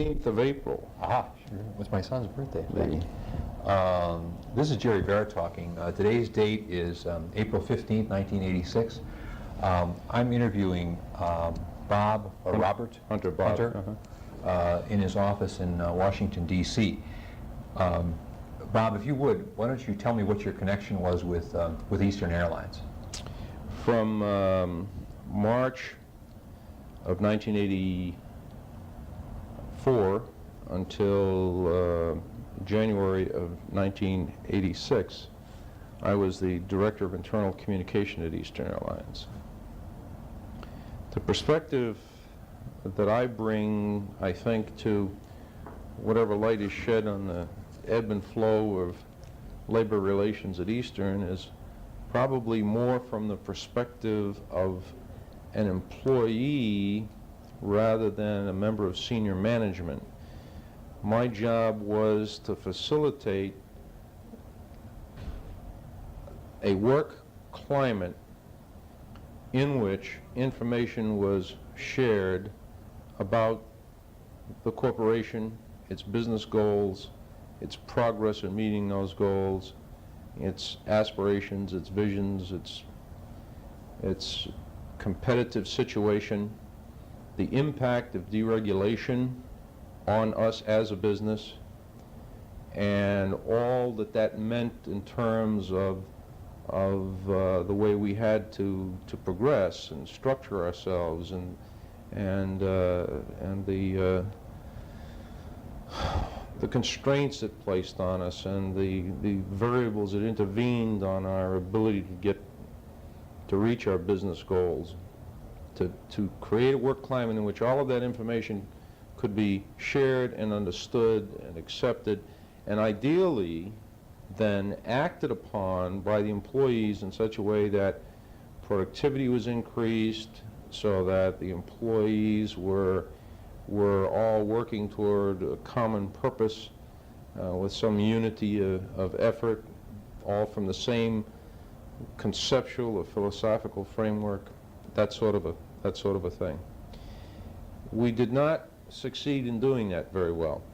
15th of April. Aha, sure. It's my son's birthday. This is Jerry Barrett talking. Today's date is April 15th, 1986. I'm interviewing Bob, or Robert Hunter. Bob. Hunter, in his office in Washington, D.C. Bob, if you would, why don't you tell me what your connection was with Eastern Airlines? From March of 1984 until January of 1986, I was the Director of Internal Communication at Eastern Airlines. The perspective that I bring, I think, to whatever light is shed on the ebb and flow of labor relations at Eastern is probably more from the perspective of an employee rather than a member of senior management. My job was to facilitate a work climate in which information was shared about the corporation, its business goals, its progress in meeting those goals, its aspirations, its visions, its competitive situation, the impact of deregulation on us as a business, and all that that meant in terms of the way we had to progress and structure ourselves, and the constraints it placed on us, and the variables that intervened on our ability to reach our business goals, to create a work climate in which all of that information could be shared and understood and accepted, and ideally then acted upon by the employees in such a way that productivity was increased, so that the employees were all working toward a common purpose with some unity of effort, all from the same conceptual or philosophical framework, that sort of a thing. We did not succeed in doing that very well,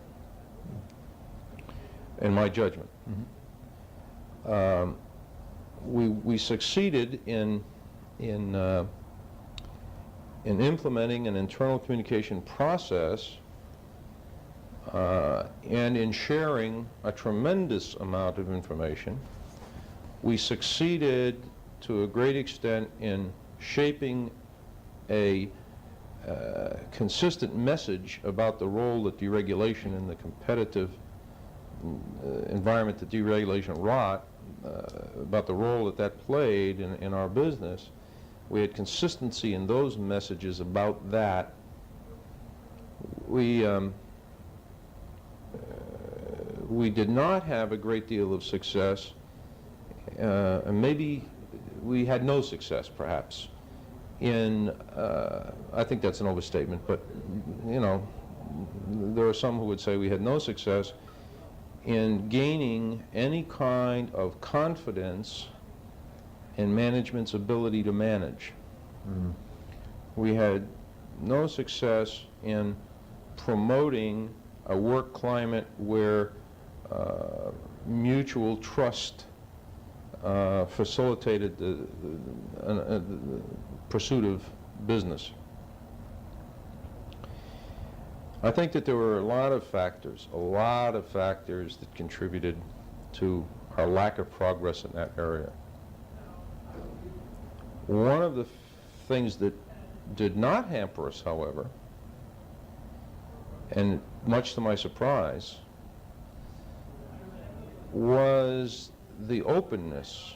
in my judgment. We succeeded in implementing an internal communication process and in sharing a tremendous amount of information. We succeeded to a great extent in shaping a consistent message about the role that deregulation in the competitive environment that deregulation wrought, about the role that played in our business. We had consistency in those messages about that. We did not have a great deal of success, and maybe we had no success, perhaps, in, I think that's an overstatement, but, you know, there are some who would say we had no success in gaining any kind of confidence in management's ability to manage. We had no success in promoting a work climate where mutual trust facilitated the pursuit of business. I think that there were a lot of factors that contributed to our lack of progress in that area. One of the things that did not hamper us, however, and much to my surprise, was the openness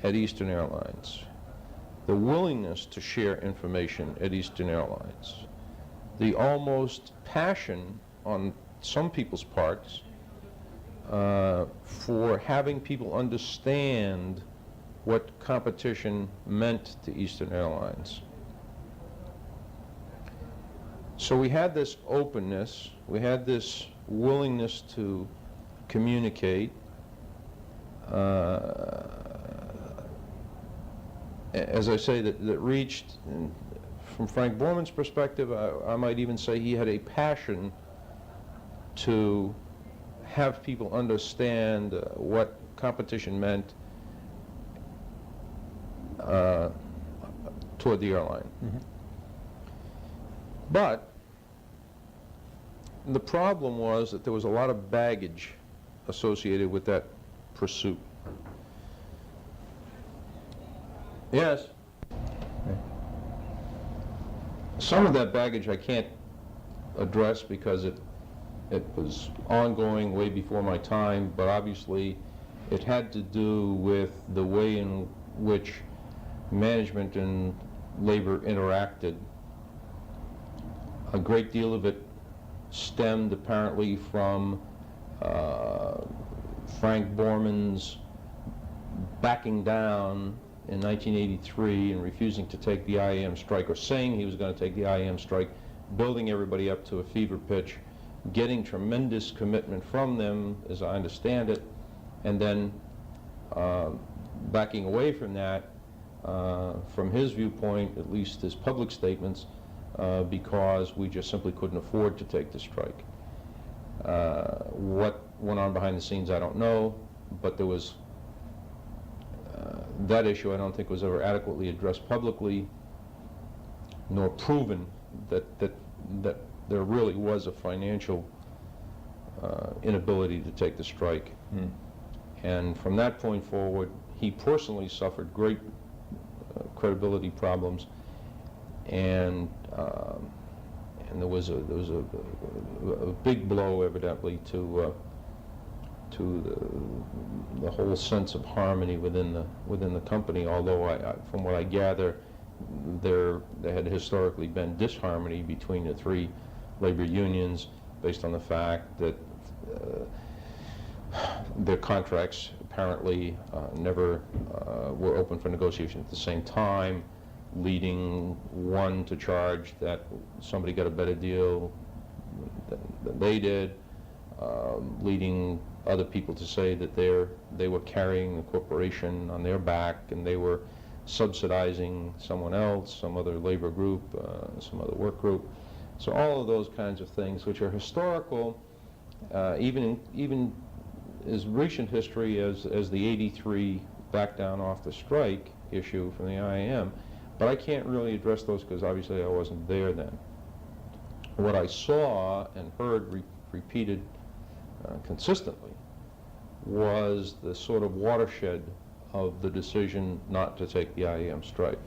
at Eastern Airlines, the willingness to share information at Eastern Airlines, the almost passion on some people's parts for having people understand what competition meant to Eastern Airlines. So we had this openness, we had this willingness to communicate, as I say, that reached, from Frank Borman's perspective, I might even say he had a passion to have people understand what competition meant toward the airline. Mhm. But the problem was that there was a lot of baggage associated with that pursuit. Yes? Some of that baggage I can't address because it was ongoing way before my time, but obviously it had to do with the way in which management and labor interacted. A great deal of it stemmed apparently from Frank Borman's backing down in 1983 and refusing to take the IAM strike, or saying he was going to take the IAM strike, building everybody up to a fever pitch, getting tremendous commitment from them, as I understand it, and then backing away from that, from his viewpoint, at least his public statements, because we just simply couldn't afford to take the strike. What went on behind the scenes, I don't know, but there was that issue I don't think was ever adequately addressed publicly, nor proven that there really was a financial inability to take the strike. Mm. And from that point forward, he personally suffered great credibility problems, and there was a big blow evidently to the whole sense of harmony within the company. Although from what I gather, there had historically been disharmony between the three labor unions based on the fact that their contracts apparently never were open for negotiation at the same time, leading one to charge that somebody got a better deal than they did, leading other people to say that they were carrying the corporation on their back and they were subsidizing someone else, some other labor group, some other work group. So all of those kinds of things, which are historical, even as recent history as the 83 back down off the strike issue from the IAM, but I can't really address those because obviously I wasn't there then. What I saw and heard repeated consistently was the sort of watershed of the decision not to take the IAM strike.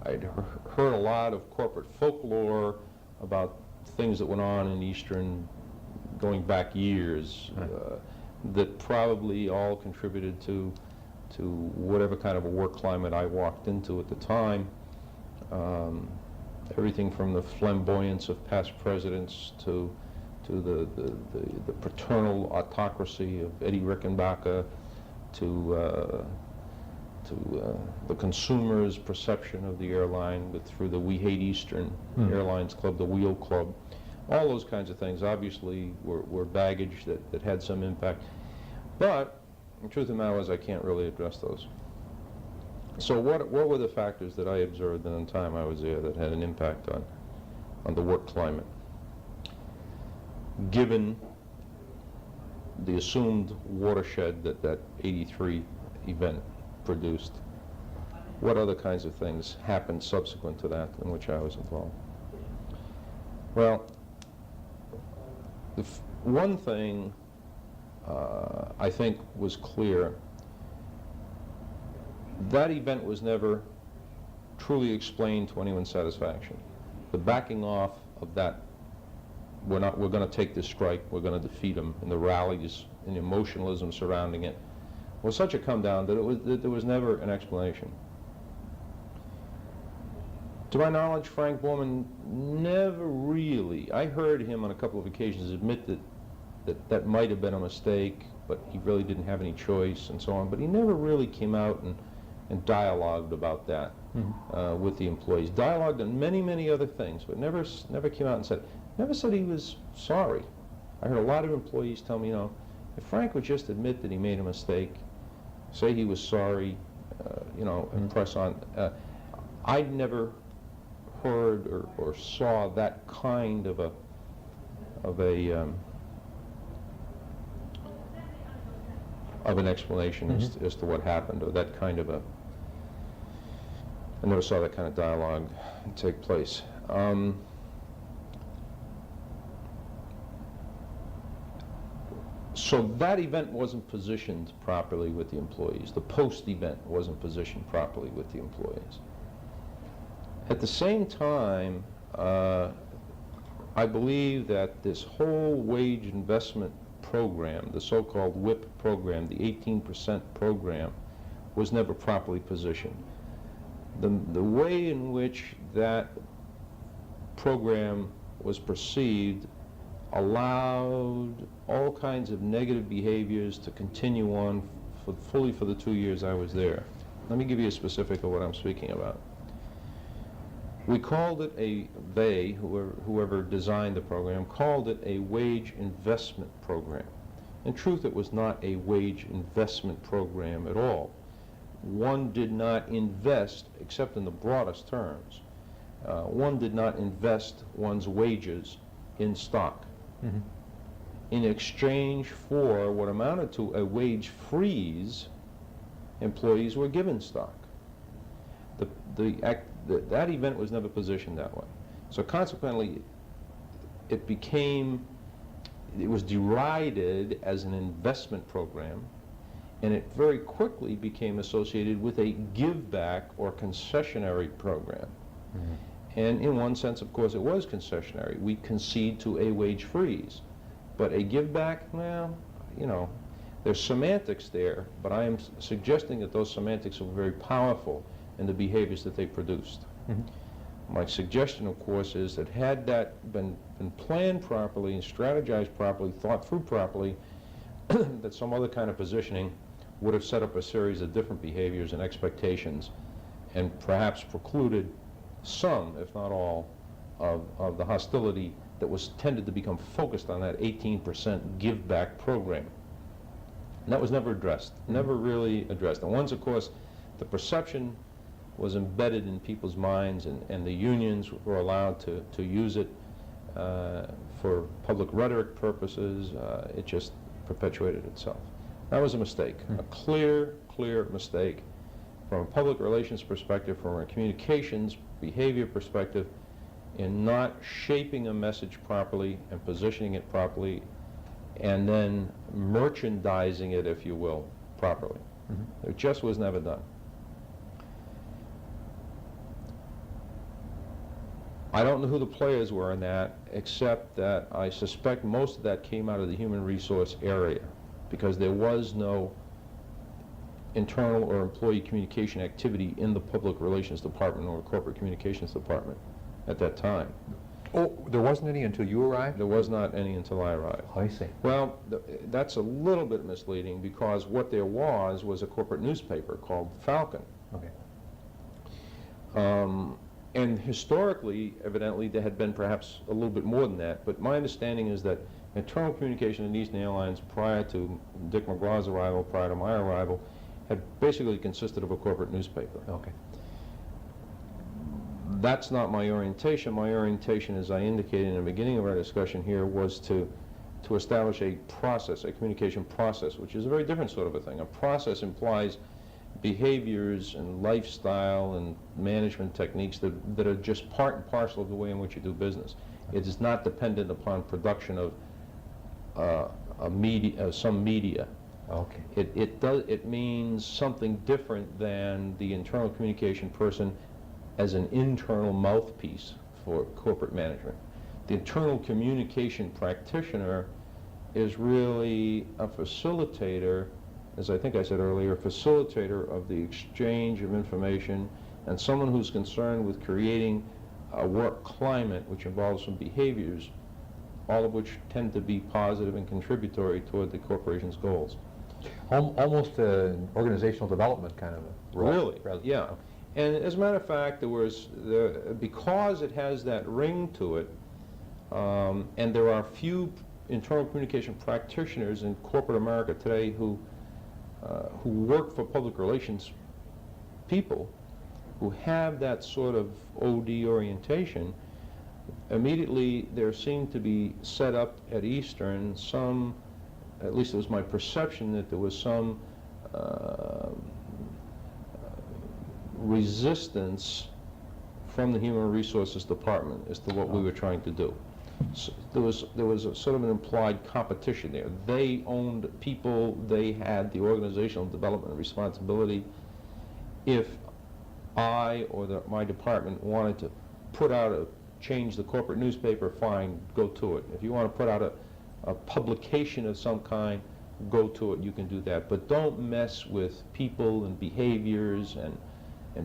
I'd heard a lot of corporate folklore about things that went on in Eastern going back years, that probably all contributed to whatever kind of a work climate I walked into at the time. Everything from the flamboyance of past presidents to the paternal autocracy of Eddie Rickenbacker, to the consumer's perception of the airline through the We Hate Eastern Airlines Club, the Wheel Club. All those kinds of things obviously were baggage that had some impact. But the truth of the matter is I can't really address those. So what were the factors that I observed in the time I was there that had an impact on the work climate? Given the assumed watershed that 83 event produced, what other kinds of things happened subsequent to that in which I was involved? Well, one thing I think was clear, that event was never truly explained to anyone's satisfaction. The backing off of that, we're going to take this strike, we're going to defeat them, and the rallies and the emotionalism surrounding it was such a come down that there was never an explanation. To my knowledge, Frank Borman never really, I heard him on a couple of occasions admit that might have been a mistake, but he really didn't have any choice and so on, but he never really came out and dialogued about that with the employees. Dialogued on many other things, but never came out and never said he was sorry. I heard a lot of employees tell me, if Frank would just admit that he made a mistake, say he was sorry, and press on. I'd never heard or saw that kind of of an explanation as to what happened, or that kind of a. I never saw that kind of dialogue take place. So that event wasn't positioned properly with the employees. The post-event wasn't positioned properly with the employees. At the same time, I believe that this whole wage investment program, the so-called WIP program, the 18% program, was never properly positioned. The way in which that program was perceived allowed all kinds of negative behaviors to continue on fully for the 2 years I was there. Let me give you a specific of what I'm speaking about. We called it whoever designed the program, called it a wage investment program. In truth, it was not a wage investment program at all. One did not invest, except in the broadest terms, one did not invest one's wages in stock. In exchange for what amounted to a wage freeze, employees were given stock. That event was never positioned that way. So consequently, it was derided as an investment program, and it very quickly became associated with a give-back or concessionary program. And in one sense, of course, it was concessionary. We concede to a wage freeze. But a give-back, well, you know, there's semantics there, but I am suggesting that those semantics were very powerful in the behaviors that they produced. My suggestion, of course, is that had that been planned properly and strategized properly, thought through properly, that some other kind of positioning would have set up a series of different behaviors and expectations and perhaps precluded some, if not all, of the hostility that was tended to become focused on that 18% give-back program. And that was never addressed, never really addressed. And once, of course, the perception was embedded in people's minds and the unions were allowed to use it for public rhetoric purposes, it just perpetuated itself. That was a mistake, a clear mistake from a public relations perspective, from a communications behavior perspective, in not shaping a message properly and positioning it properly and then merchandising it, if you will, properly. It just was never done. I don't know who the players were in that, except that I suspect most of that came out of the human resource area, because there was no internal or employee communication activity in the public relations department or corporate communications department at that time. Oh, there wasn't any until you arrived? There was not any until I arrived. I see. Well, that's a little bit misleading, because what there was a corporate newspaper called Falcon. Okay. And historically, evidently, there had been perhaps a little bit more than that, but my understanding is that internal communication in Eastern Airlines prior to Dick McGraw's arrival, prior to my arrival, had basically consisted of a corporate newspaper. Okay. That's not my orientation. My orientation, as I indicated in the beginning of our discussion here, was to establish a process, a communication process, which is a very different sort of a thing. A process implies behaviors and lifestyle and management techniques that are just part and parcel of the way in which you do business. It is not dependent upon production of some media. Okay. It means something different than the internal communication person as an internal mouthpiece for corporate management. The internal communication practitioner is really a facilitator, as I think I said earlier, a facilitator of the exchange of information, and someone who's concerned with creating a work climate which involves some behaviors, all of which tend to be positive and contributory toward the corporation's goals. Almost an organizational development kind of a role. Really? Yeah. And as a matter of fact, because it has that ring to it, and there are few internal communication practitioners in corporate America today who work for public relations people who have that sort of OD orientation, Immediately, there seemed to be set up at Eastern some, at least it was my perception, that there was some resistance from the Human Resources Department as to what we were trying to do. So there was a sort of an implied competition there. They owned people, they had the organizational development responsibility. If I or my department wanted to put out change the corporate newspaper, fine, go to it. If you want to put out a publication of some kind, go to it, you can do that. But don't mess with people and behaviors and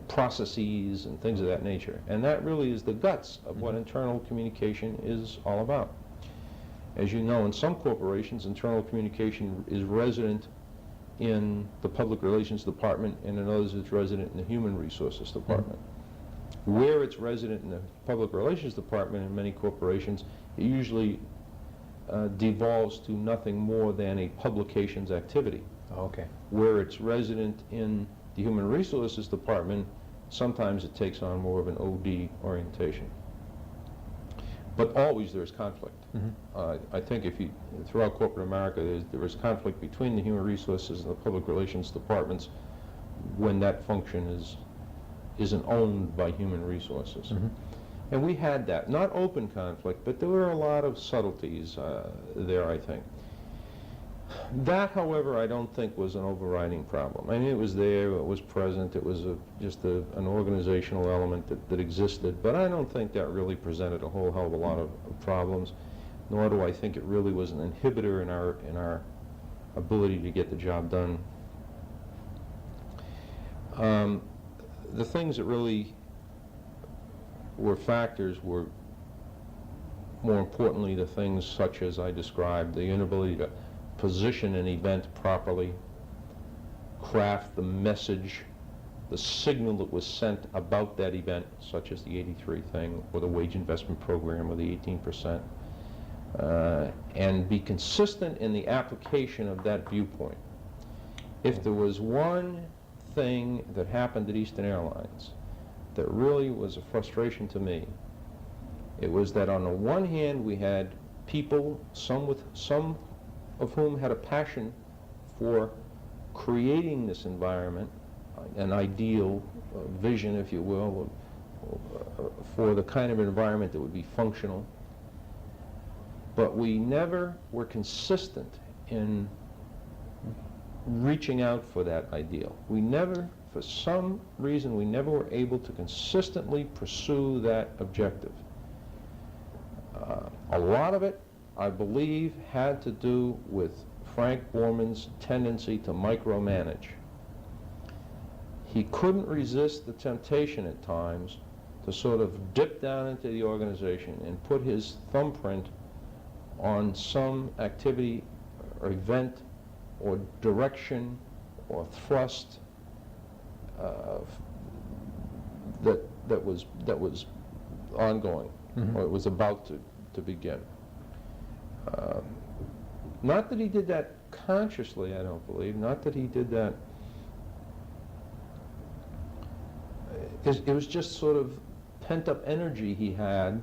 processes and things of that nature. And that really is the guts of what internal communication is all about. As you know, in some corporations, internal communication is resident in the Public Relations Department, and in others it's resident in the Human Resources Department. Where it's resident in the Public Relations Department in many corporations, it usually devolves to nothing more than a publications activity. Okay. Where it's resident in the Human Resources Department, sometimes it takes on more of an OD orientation. But always there's conflict. I think throughout corporate America, there is conflict between the Human Resources and the Public Relations Departments when that function isn't owned by Human Resources. And we had that, not open conflict, but there were a lot of subtleties there, I think. That, however, I don't think was an overriding problem. I mean, it was there, it was present, it was just an organizational element that existed, but I don't think that really presented a whole hell of a lot of problems, nor do I think it really was an inhibitor in our ability to get the job done. The things that really were factors were, more importantly, the things such as I described, the inability to position an event properly, craft the message, the signal that was sent about that event, such as the 83 thing, or the wage investment program, or the 18%, and be consistent in the application of that viewpoint. If there was one thing that happened at Eastern Airlines that really was a frustration to me, it was that on the one hand we had people, some of whom had a passion for creating this environment, an ideal vision, if you will, for the kind of environment that would be functional. But we never were consistent in reaching out for that ideal. We never, for some reason, we never were able to consistently pursue that objective. A lot of it, I believe, had to do with Frank Borman's tendency to micromanage. He couldn't resist the temptation at times to sort of dip down into the organization and put his thumbprint on some activity or event or direction or thrust that was ongoing, or it was about to begin. Not that he did that consciously, I don't believe, not that he did that. It was just sort of pent-up energy he had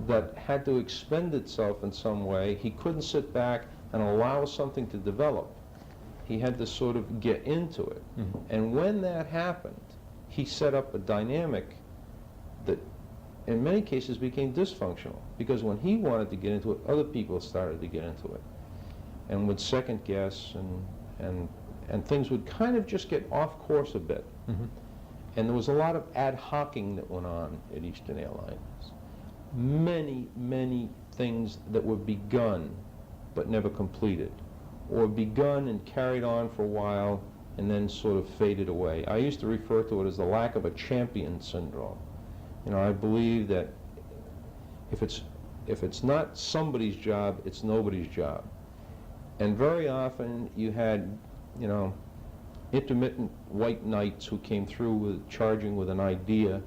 that had to expend itself in some way. He couldn't sit back and allow something to develop. He had to sort of get into it. And when that happened, he set up a dynamic that in many cases became dysfunctional, because when he wanted to get into it, other people started to get into it and would second guess, and things would kind of just get off course a bit. And there was a lot of ad hocing that went on at Eastern Airlines. Many things that were begun but never completed, or begun and carried on for a while and then sort of faded away. I used to refer to it as the lack of a champion syndrome. You know, I believe that if it's not somebody's job, it's nobody's job. And very often you had, you know, intermittent white knights who came through charging with an idea,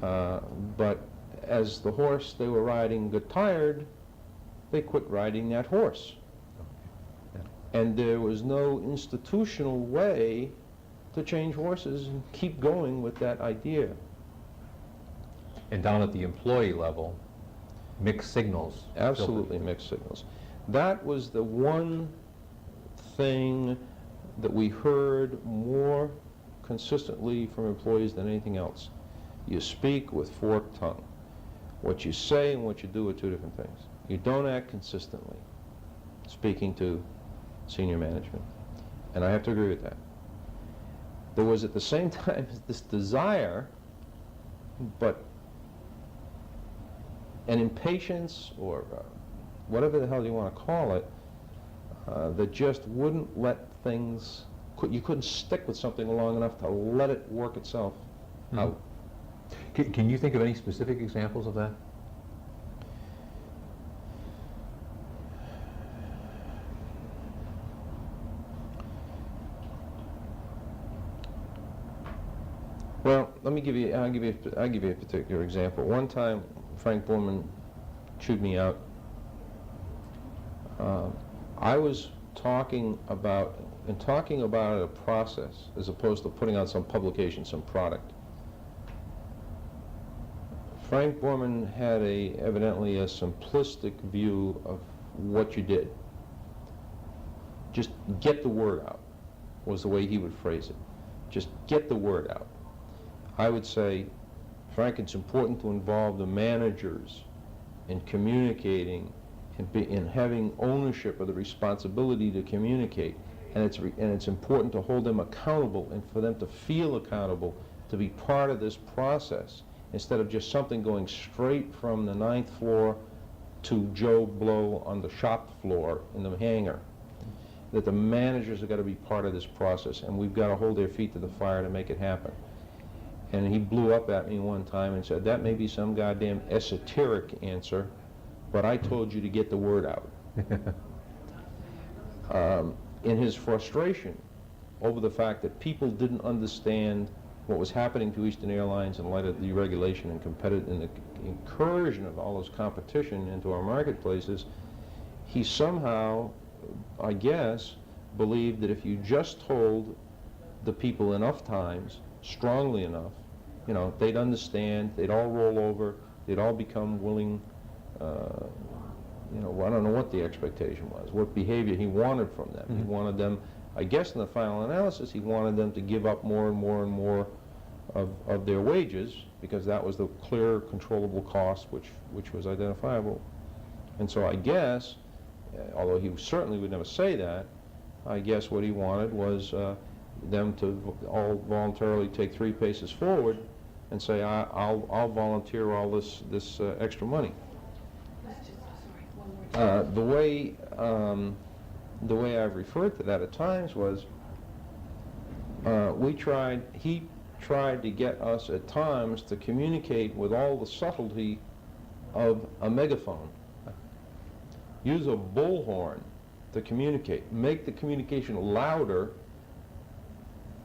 but as the horse they were riding got tired, they quit riding that horse. And there was no institutional way to change horses and keep going with that idea. And down at the employee level, mixed signals. Absolutely mixed signals. That was the one thing that we heard more consistently from employees than anything else. You speak with forked tongue. What you say and what you do are two different things. You don't act consistently, speaking to senior management. And I have to agree with that. There was at the same time this desire, but an impatience, or whatever the hell you want to call it, that just wouldn't let things, you couldn't stick with something long enough to let it work itself out. Can you think of any specific examples of that? Well, I'll give you a particular example. One time, Frank Borman chewed me out. I was talking about a process as opposed to putting out some publication, some product. Frank Borman had evidently a simplistic view of what you did. Just get the word out, was the way he would phrase it. Just get the word out. I would say, Frank, it's important to involve the managers in communicating and in having ownership of the responsibility to communicate. And it's important to hold them accountable and for them to feel accountable to be part of this process, instead of just something going straight from the 9th floor to Joe Blow on the shop floor in the hangar. That the managers have got to be part of this process, and we've got to hold their feet to the fire to make it happen. And he blew up at me one time and said, that may be some goddamn esoteric answer, but I told you to get the word out. In his frustration over the fact that people didn't understand what was happening to Eastern Airlines in light of the deregulation and the incursion of all this competition into our marketplaces, he somehow, I guess, believed that if you just told the people enough times, strongly enough, you know, they'd understand, they'd all roll over, they'd all become willing, you know, I don't know what the expectation was, what behavior he wanted from them. He wanted them, I guess in the final analysis, he wanted them to give up more and more and more of their wages, because that was the clear, controllable cost which was identifiable. And so I guess, although he certainly would never say that, I guess what he wanted was them to all voluntarily take 3 paces forward and say, I'll volunteer all this extra money. The way I've referred to that at times was, he tried to get us at times to communicate with all the subtlety of a megaphone. Use a bullhorn to communicate. Make the communication louder.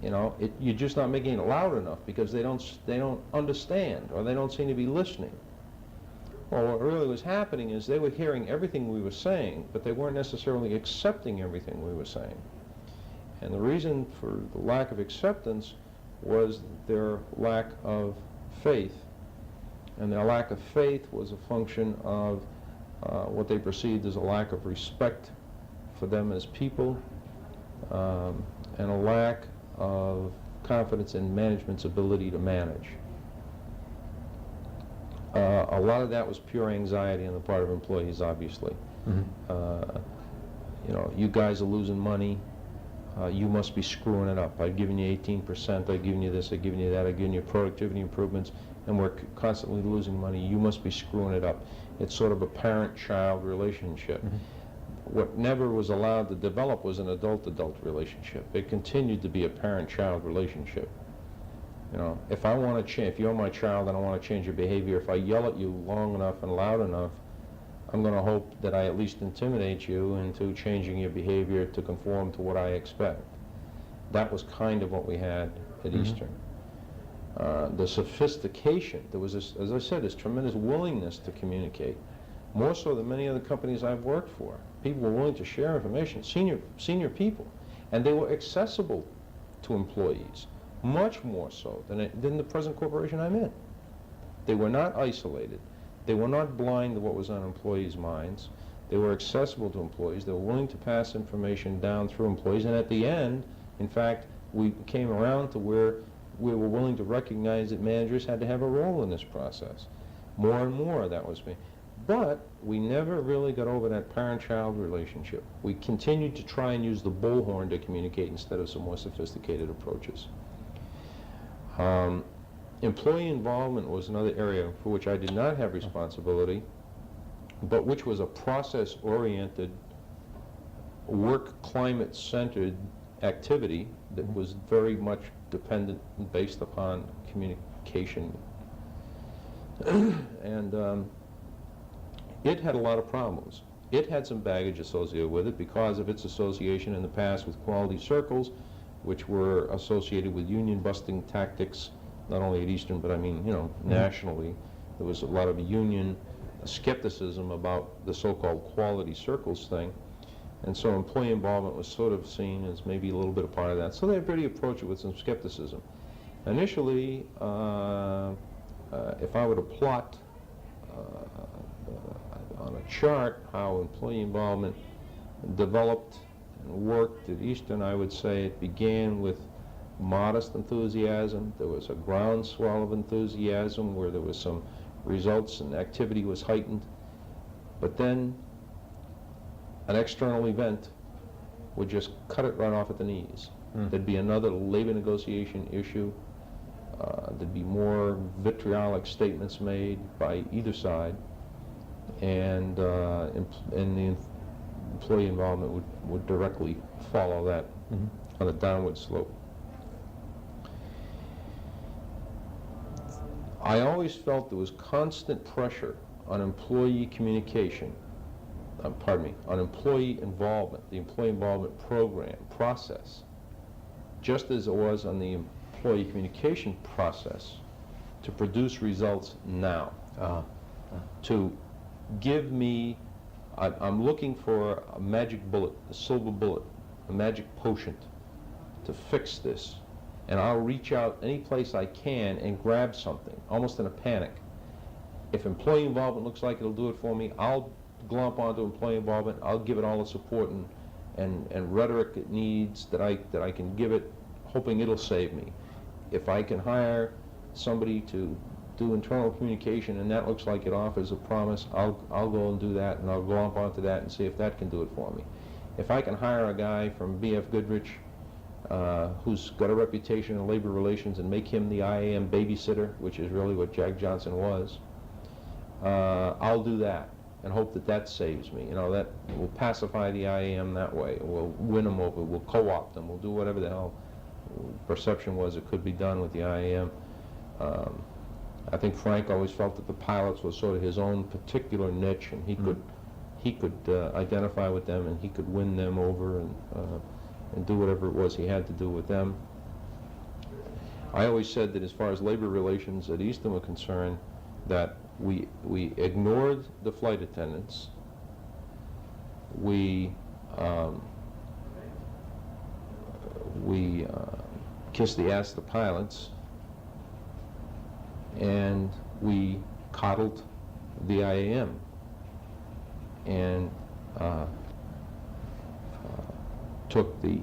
You know, you're just not making it loud enough because they don't understand, or they don't seem to be listening. Well, what really was happening is they were hearing everything we were saying, but they weren't necessarily accepting everything we were saying. And the reason for the lack of acceptance was their lack of faith. And their lack of faith was a function of what they perceived as a lack of respect for them as people, and a lack of confidence in management's ability to manage. A lot of that was pure anxiety on the part of employees, obviously. You know, you guys are losing money. You must be screwing it up. I've given you 18%, I've given you this, I've given you that, I've given you productivity improvements, and we're constantly losing money. You must be screwing it up. It's sort of a parent-child relationship. What never was allowed to develop was an adult-adult relationship. It continued to be a parent-child relationship. You know, if I want to change, if you're my child and I want to change your behavior, if I yell at you long enough and loud enough, I'm going to hope that I at least intimidate you into changing your behavior to conform to what I expect. That was kind of what we had at Eastern. The sophistication, there was this, as I said, this tremendous willingness to communicate, more so than many other companies I've worked for. People were willing to share information, senior people, and they were accessible to employees, much more so than the present corporation I'm in. They were not isolated. They were not blind to what was on employees' minds. They were accessible to employees. They were willing to pass information down through employees. And at the end, in fact, we came around to where we were willing to recognize that managers had to have a role in this process. More and more that was me. But we never really got over that parent-child relationship. We continued to try and use the bullhorn to communicate instead of some more sophisticated approaches. Employee involvement was another area for which I did not have responsibility, but which was a process-oriented, work climate-centered activity that was very much dependent and based upon communication. And it had a lot of problems. It had some baggage associated with it because of its association in the past with quality circles, which were associated with union-busting tactics, not only at Eastern, but I mean, you know, nationally. There was a lot of union skepticism about the so-called quality circles thing. And so employee involvement was sort of seen as maybe a little bit a part of that. So they really approached it with some skepticism. Initially, if I were to plot on a chart how employee involvement developed and worked at Eastern, I would say it began with modest enthusiasm. There was a groundswell of enthusiasm where there was some results and activity was heightened. But then an external event would just cut it right off at the knees. There'd be another labor negotiation issue. There'd be more vitriolic statements made by either side, and the employee involvement would directly follow that on a downward slope. I always felt there was constant pressure on employee communication, on employee involvement, the employee involvement program, process, just as it was on the employee communication process, to produce results now. To give me, I'm looking for a magic bullet, a silver bullet, a magic potion to fix this. And I'll reach out any place I can and grab something, almost in a panic. If employee involvement looks like it'll do it for me, I'll glomp onto employee involvement. I'll give it all the support and rhetoric it needs that I can give it, hoping it'll save me. If I can hire somebody to do internal communication and that looks like it offers a promise, I'll go and do that, and I'll glomp onto that and see if that can do it for me. If I can hire a guy from B.F. Goodrich who's got a reputation in labor relations and make him the IAM babysitter, which is really what Jack Johnson was, I'll do that and hope that that saves me. You know, that will pacify the IAM that way. We'll win them over. We'll co-opt them. We'll do whatever the hell perception was it could be done with the IAM. I think Frank always felt that the pilots was sort of his own particular niche, and he could identify with them, and he could win them over and do whatever it was he had to do with them. I always said that as far as labor relations at Eastern were concerned, that we ignored the flight attendants, we kissed the ass of the pilots, and we coddled the IAM, and took the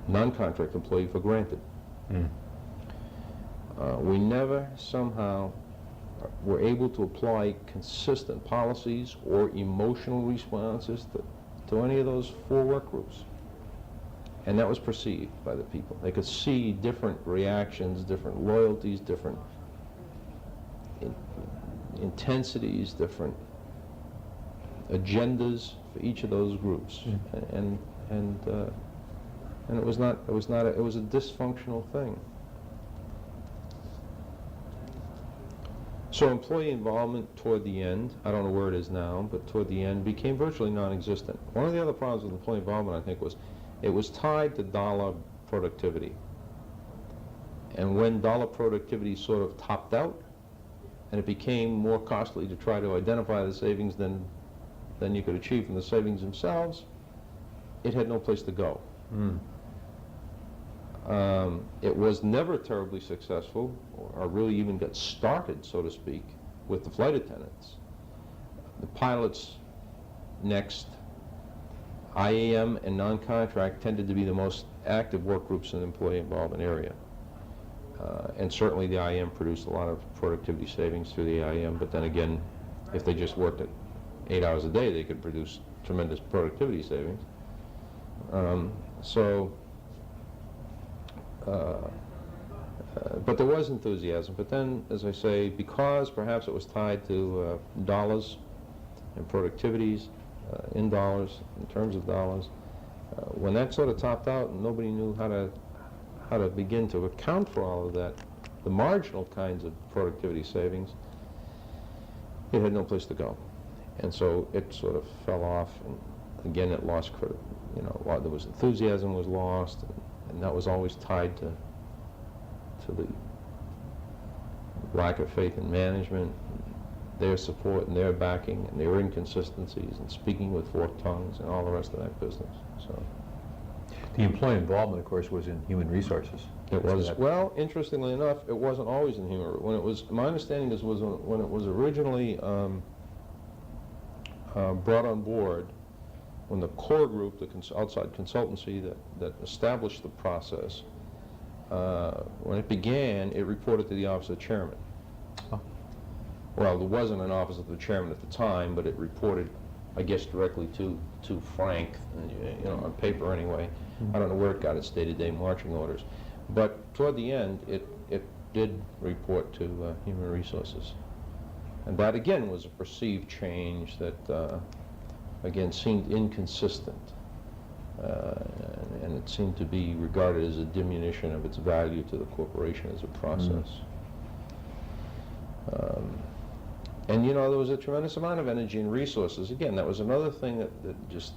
non-contract employee for granted. We never somehow were able to apply consistent policies or emotional responses to any of those four work groups. And that was perceived by the people. They could see different reactions, different loyalties, different intensities, different agendas for each of those groups. And it was a dysfunctional thing. So employee involvement toward the end, I don't know where it is now, but toward the end became virtually non-existent. One of the other problems with employee involvement, I think, was it was tied to dollar productivity. And when dollar productivity sort of topped out, and it became more costly to try to identify the savings than you could achieve from the savings themselves, it had no place to go. It was never terribly successful, or really even got started, so to speak, with the flight attendants. The pilots next. IAM and non-contract tended to be the most active work groups in the employee involvement area. And certainly the IAM produced a lot of productivity savings through the IAM, but then again, if they just worked at 8 hours a day, they could produce tremendous productivity savings. But there was enthusiasm. But then, as I say, because perhaps it was tied to dollars and productivities, in dollars, in terms of dollars, when that sort of topped out and nobody knew how to begin to account for all of that, the marginal kinds of productivity savings, it had no place to go. And so it sort of fell off, and again it lost credit. You know, there was enthusiasm was lost, and that was always tied to the lack of faith in management, their support and their backing, and their inconsistencies, and speaking with forked tongues, and all the rest of that business. So The employee involvement, of course, was in human resources. it was, well, interestingly enough, it wasn't always in humor. When it was, my understanding is, was when it was originally brought on board, when the core group, the outside consultancy that established the process, when it began, it reported to the office of the chairman. Oh. Well, there wasn't an office of the chairman at the time, but it reported, I guess, directly to Frank, you know, on paper anyway. I don't know where it got its day-to-day marching orders. But toward the end, it did report to Human Resources. And that, again, was a perceived change that, again, seemed inconsistent. And it seemed to be regarded as a diminution of its value to the corporation as a process. And, you know, there was a tremendous amount of energy and resources. Again, that was another thing that just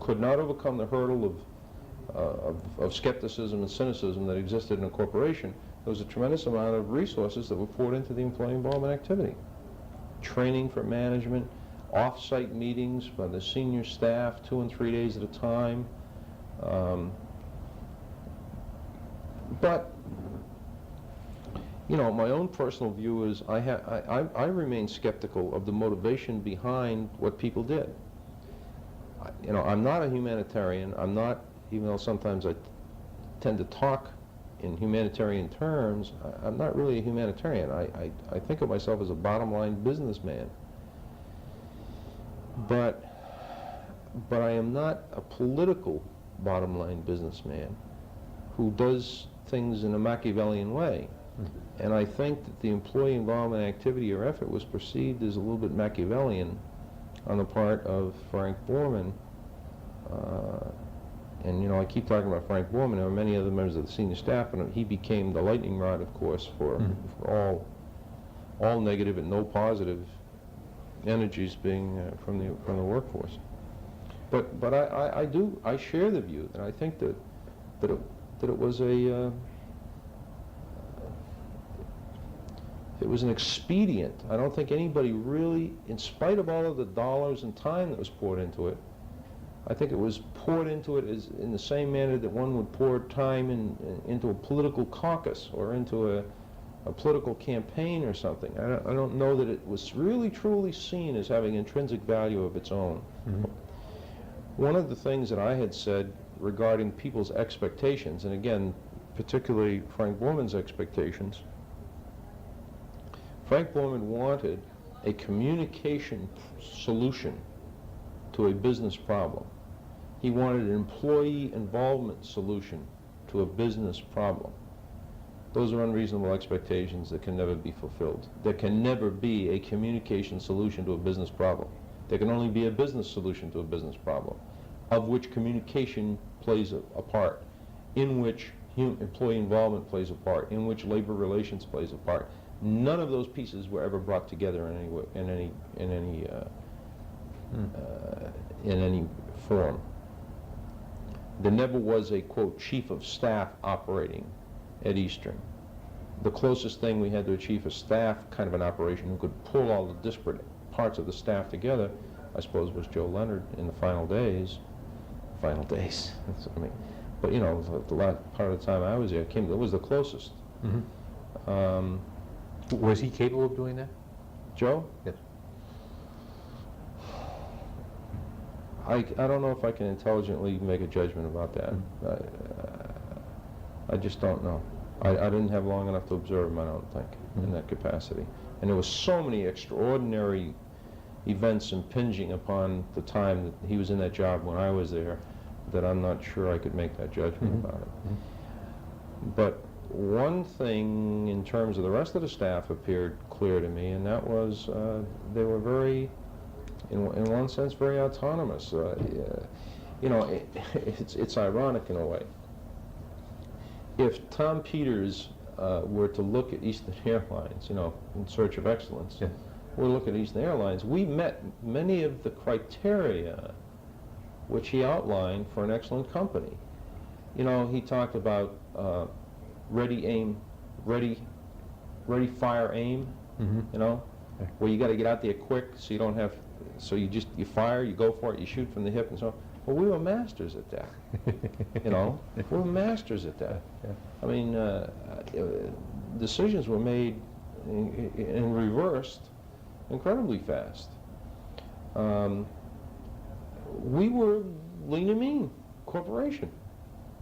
could not overcome the hurdle of skepticism and cynicism that existed in a corporation. There was a tremendous amount of resources that were poured into the employee involvement activity. Training for management, off-site meetings by the senior staff 2 and 3 days at a time. But you know, my own personal view is I remain skeptical of the motivation behind what people did. You know, I'm not a humanitarian. I'm not, even though sometimes I tend to talk in humanitarian terms, I'm not really a humanitarian. I think of myself as a bottom-line businessman. But I am not a political bottom-line businessman who does things in a Machiavellian way. And I think that the employee involvement activity or effort was perceived as a little bit Machiavellian on the part of Frank Borman. And, you know, I keep talking about Frank Borman. There were many other members of the senior staff, and he became the lightning rod, of course, for all negative and no positive energies being from the workforce. But I share the view that I think that it was it was an expedient. I don't think anybody really, in spite of all of the dollars and time that was poured into it, I think it was poured into it as in the same manner that one would pour time into a political caucus or into a political campaign or something. I don't know that it was really truly seen as having intrinsic value of its own. One of the things that I had said regarding people's expectations, and again, particularly Frank Borman's expectations, Frank Borman wanted a communication solution to a business problem. He wanted an employee involvement solution to a business problem. Those are unreasonable expectations that can never be fulfilled. There can never be a communication solution to a business problem. There can only be a business solution to a business problem, of which communication plays a part, in which employee involvement plays a part, in which labor relations plays a part. None of those pieces were ever brought together in any way, in any form. There never was a, quote, chief of staff operating at Eastern. The closest thing we had to a chief of staff kind of an operation who could pull all the disparate parts of the staff together, I suppose, was Joe Leonard in the final days. That's what I mean. but you know, the last part of the time I was there, it was the closest. Was he capable of doing that? Joe? Yes. I don't know if I can intelligently make a judgment about that. I just don't know. I didn't have long enough to observe him, I don't think, in that capacity. And there was so many extraordinary events impinging upon the time that he was in that job when I was there that I'm not sure I could make that judgment about it. But one thing in terms of the rest of the staff appeared clear to me, and that was they were very, in one sense, very autonomous. You know, it's ironic in a way. If Tom Peters were to look at Eastern Airlines, you know, in search of excellence, Yes. we look at Eastern Airlines, we met many of the criteria which he outlined for an excellent company. You know, he talked about ready, aim, ready, fire, aim, you know, where you got to get out there quick so you don't have, so you fire, you go for it, you shoot from the hip and so on. Well, we were masters at that, you know, we were masters at that. I mean, decisions were made and reversed incredibly fast. We were lean and mean corporation.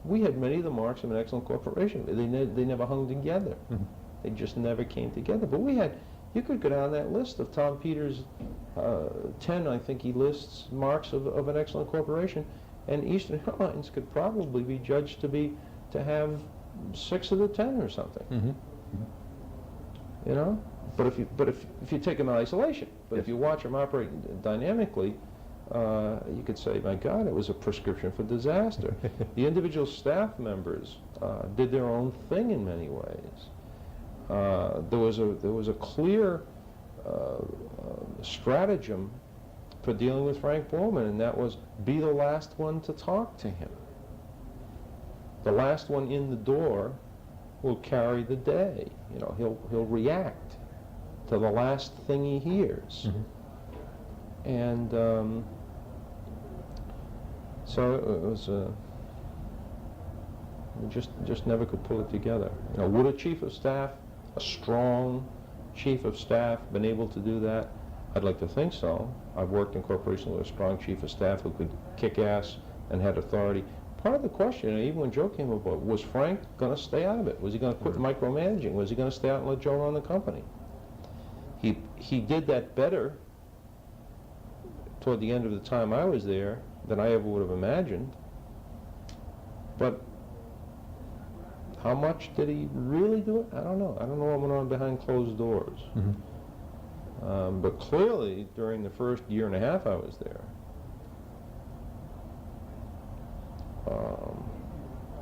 We had many of the marks of an excellent corporation. They never hung together. They just never came together. But we had, you could go down that list of Tom Peters' 10, I think he lists, marks of an excellent corporation, and Eastern Airlines could probably be judged to have 6 of the 10 or something. You know, but if you take them in isolation, but if you watch them operate dynamically, you could say, my God, it was a prescription for disaster. The individual staff members did their own thing in many ways. There was a clear stratagem for dealing with Frank Borman, and that was be the last one to talk to him. The last one in the door will carry the day. You know, he'll react to the last thing he hears. And so it was, we just never could pull it together. You know, would a chief of staff, a strong chief of staff, been able to do that? I'd like to think so. I've worked in corporations with a strong chief of staff who could kick ass and had authority. Part of the question, even when Joe came aboard, was Frank going to stay out of it? Was he going to quit micromanaging? Was he going to stay out and let Joe run the company? He did that better toward the end of the time I was there than I ever would have imagined. But how much did he really do it? I don't know. I don't know what went on behind closed doors. But clearly, during the first year and a half I was there,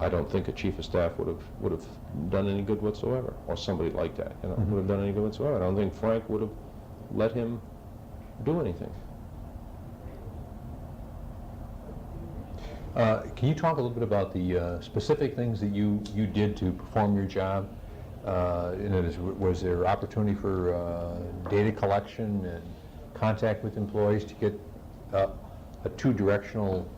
I don't think a chief of staff would have done any good whatsoever, or somebody like that, you know, would have done any good whatsoever. I don't think Frank would have let him do anything. Can you talk a little bit about the specific things that you did to perform your job? Was there opportunity for data collection and contact with employees to get a two-directional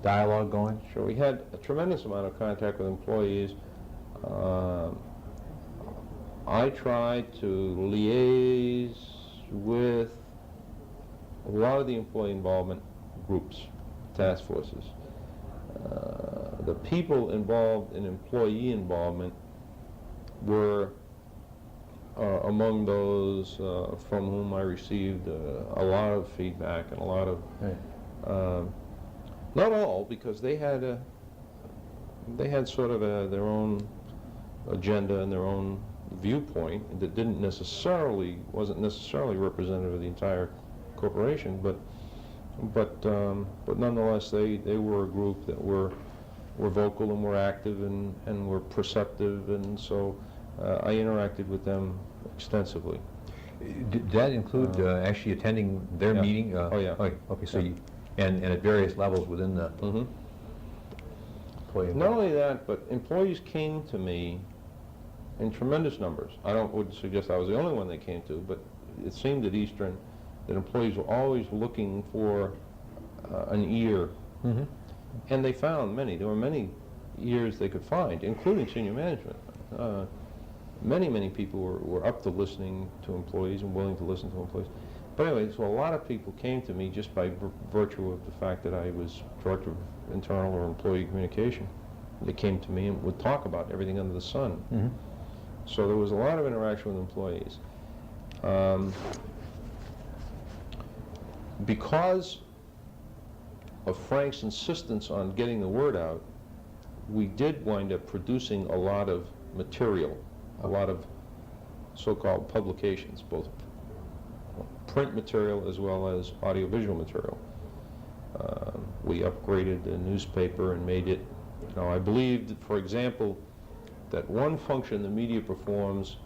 dialogue going? Sure, we had a tremendous amount of contact with employees. I tried to liaise with a lot of the employee involvement groups, task forces. The people involved in employee involvement were among those from whom I received a lot of feedback and a lot of, not all, because they had sort of their own agenda and their own viewpoint that wasn't necessarily representative of the entire corporation, but nonetheless they were a group that were vocal and were active and were perceptive, and so I interacted with them extensively. Did that include actually attending their meeting? Oh, yeah. Okay, so you, and at various levels within the employee. Not only that, but employees came to me in tremendous numbers. Wouldn't suggest I was the only one they came to, but it seemed at Eastern that employees were always looking for an ear And they found many. There were many years they could find, including senior management. Many people were up to listening to employees and willing to listen to employees. But anyway, so a lot of people came to me just by virtue of the fact that I was director of internal or employee communication. They came to me and would talk about everything under the sun. Mm-hmm. So there was a lot of interaction with employees. Because of Frank's insistence on getting the word out, we did wind up producing a lot of material, a lot of so-called publications, both print material as well as audiovisual material. We upgraded the newspaper and made it, I believed, for example, that one function the media performs,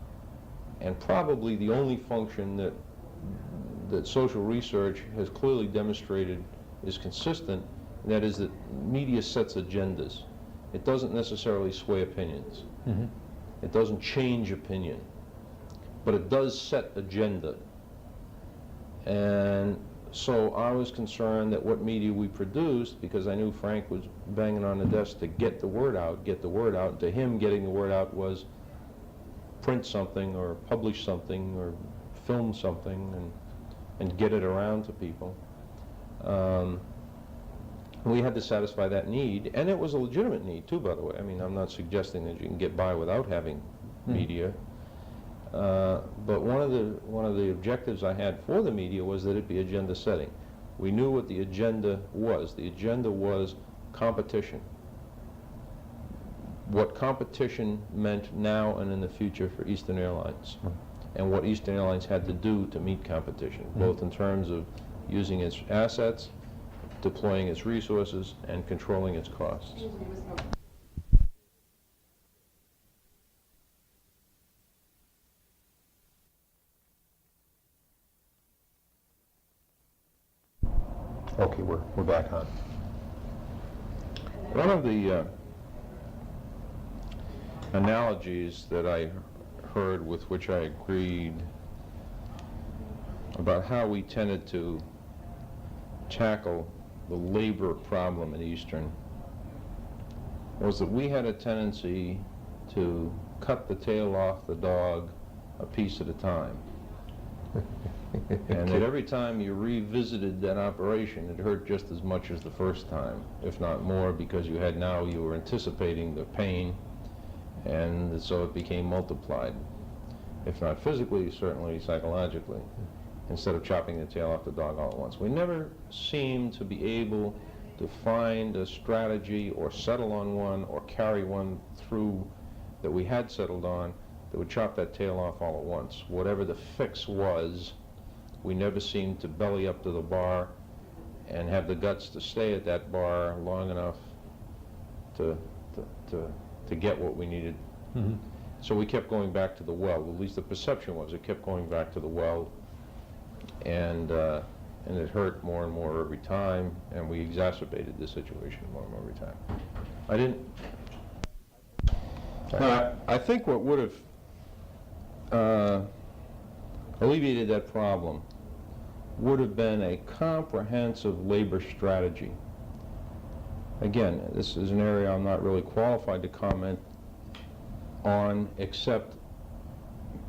and probably the only function that social research has clearly demonstrated is consistent, and that is that media sets agendas. It doesn't necessarily sway opinions. Mm-hmm. It doesn't change opinion, but it does set agenda. And so I was concerned that what media we produced, because I knew Frank was banging on the desk to get the word out, and to him getting the word out was print something or publish something or film something and get it around to people. We had to satisfy that need, and it was a legitimate need too, by the way. I mean, I'm not suggesting that you can get by without having media. But one of the objectives I had for the media was that it be agenda setting. We knew what the agenda was. The agenda was competition. What competition meant now and in the future for Eastern Airlines, and what Eastern Airlines had to do to meet competition, both in terms of using its assets, deploying its resources, and controlling its costs. Okay, we're back on. One of the analogies that I heard with which I agreed about how we tended to tackle the labor problem at Eastern was that we had a tendency to cut the tail off the dog a piece at a time. And that every time you revisited that operation, it hurt just as much as the first time, if not more, because you were anticipating the pain, and so it became multiplied. If not physically, certainly psychologically, instead of chopping the tail off the dog all at once. We never seemed to be able to find a strategy or settle on one or carry one through that we had settled on that would chop that tail off all at once. Whatever the fix was, we never seemed to belly up to the bar and have the guts to stay at that bar long enough to get what we needed. Mm-hmm. So we kept going back to the well. At least the perception was it kept going back to the well, and it hurt more and more every time, and we exacerbated the situation more and more every time. I think what would have alleviated that problem would have been a comprehensive labor strategy. Again, this is an area I'm not really qualified to comment on, except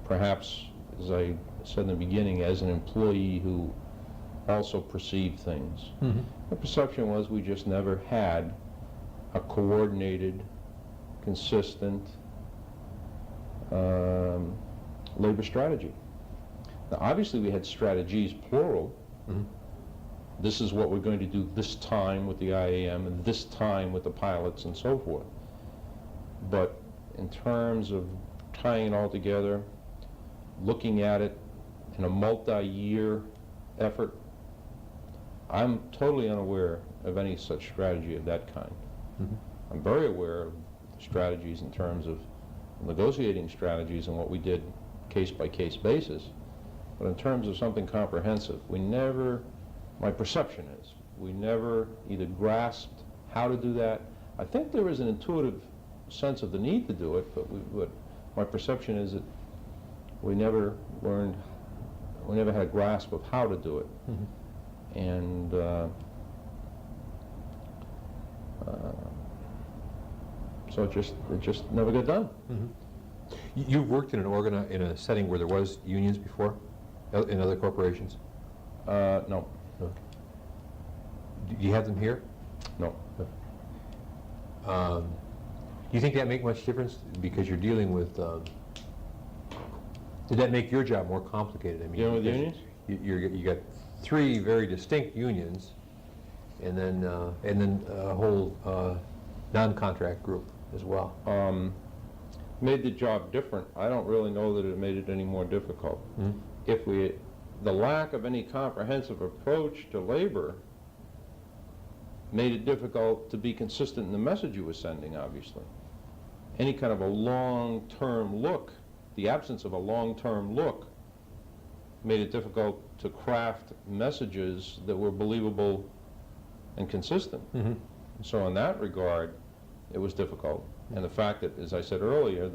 perhaps, as I said in the beginning, as an employee who also perceived things. Mm-hmm. The perception was we just never had a coordinated, consistent labor strategy. Now, obviously we had strategies, plural. Mm-hmm. This is what we're going to do this time with the IAM and this time with the pilots and so forth. But in terms of tying it all together, looking at it in a multi-year effort, I'm totally unaware of any such strategy of that kind. Mm-hmm. I'm very aware of strategies in terms of negotiating strategies and what we did case-by-case basis, but in terms of something comprehensive, my perception is, we never either grasped how to do that. I think there is an intuitive sense of the need to do it, but my perception is that we never had a grasp of how to do it. Mm-hmm. And So it just never got done. You've worked in in a setting where there was unions before, in other corporations? No, No. Do you have them here? no. Do you think that make much difference? Because you're dealing with, did that make your job more complicated? I mean, Dealing with because unions? You got three very distinct unions, and then a whole non-contract group as well. Made the job different. I don't really know that it made it any more difficult. Mhm. The lack of any comprehensive approach to labor made it difficult to be consistent in the message you were sending, obviously. Any kind of a long-term look, the absence of a long-term look, made it difficult to craft messages that were believable and consistent. Mm-hmm. So in that regard, it was difficult. And the fact that, as I said earlier,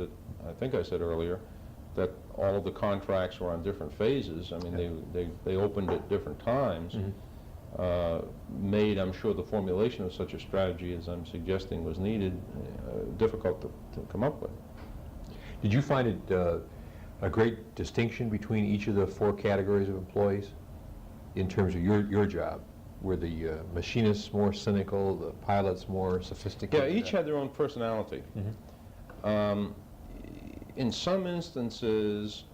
that all of the contracts were on different phases, I mean, they opened at different times, made, I'm sure, the formulation of such a strategy as I'm suggesting was needed, difficult to come up with. Did you find it a great distinction between each of the four categories of employees in terms of your job? Were the machinists more cynical, the pilots more sophisticated? Yeah, each had their own personality. In some instances,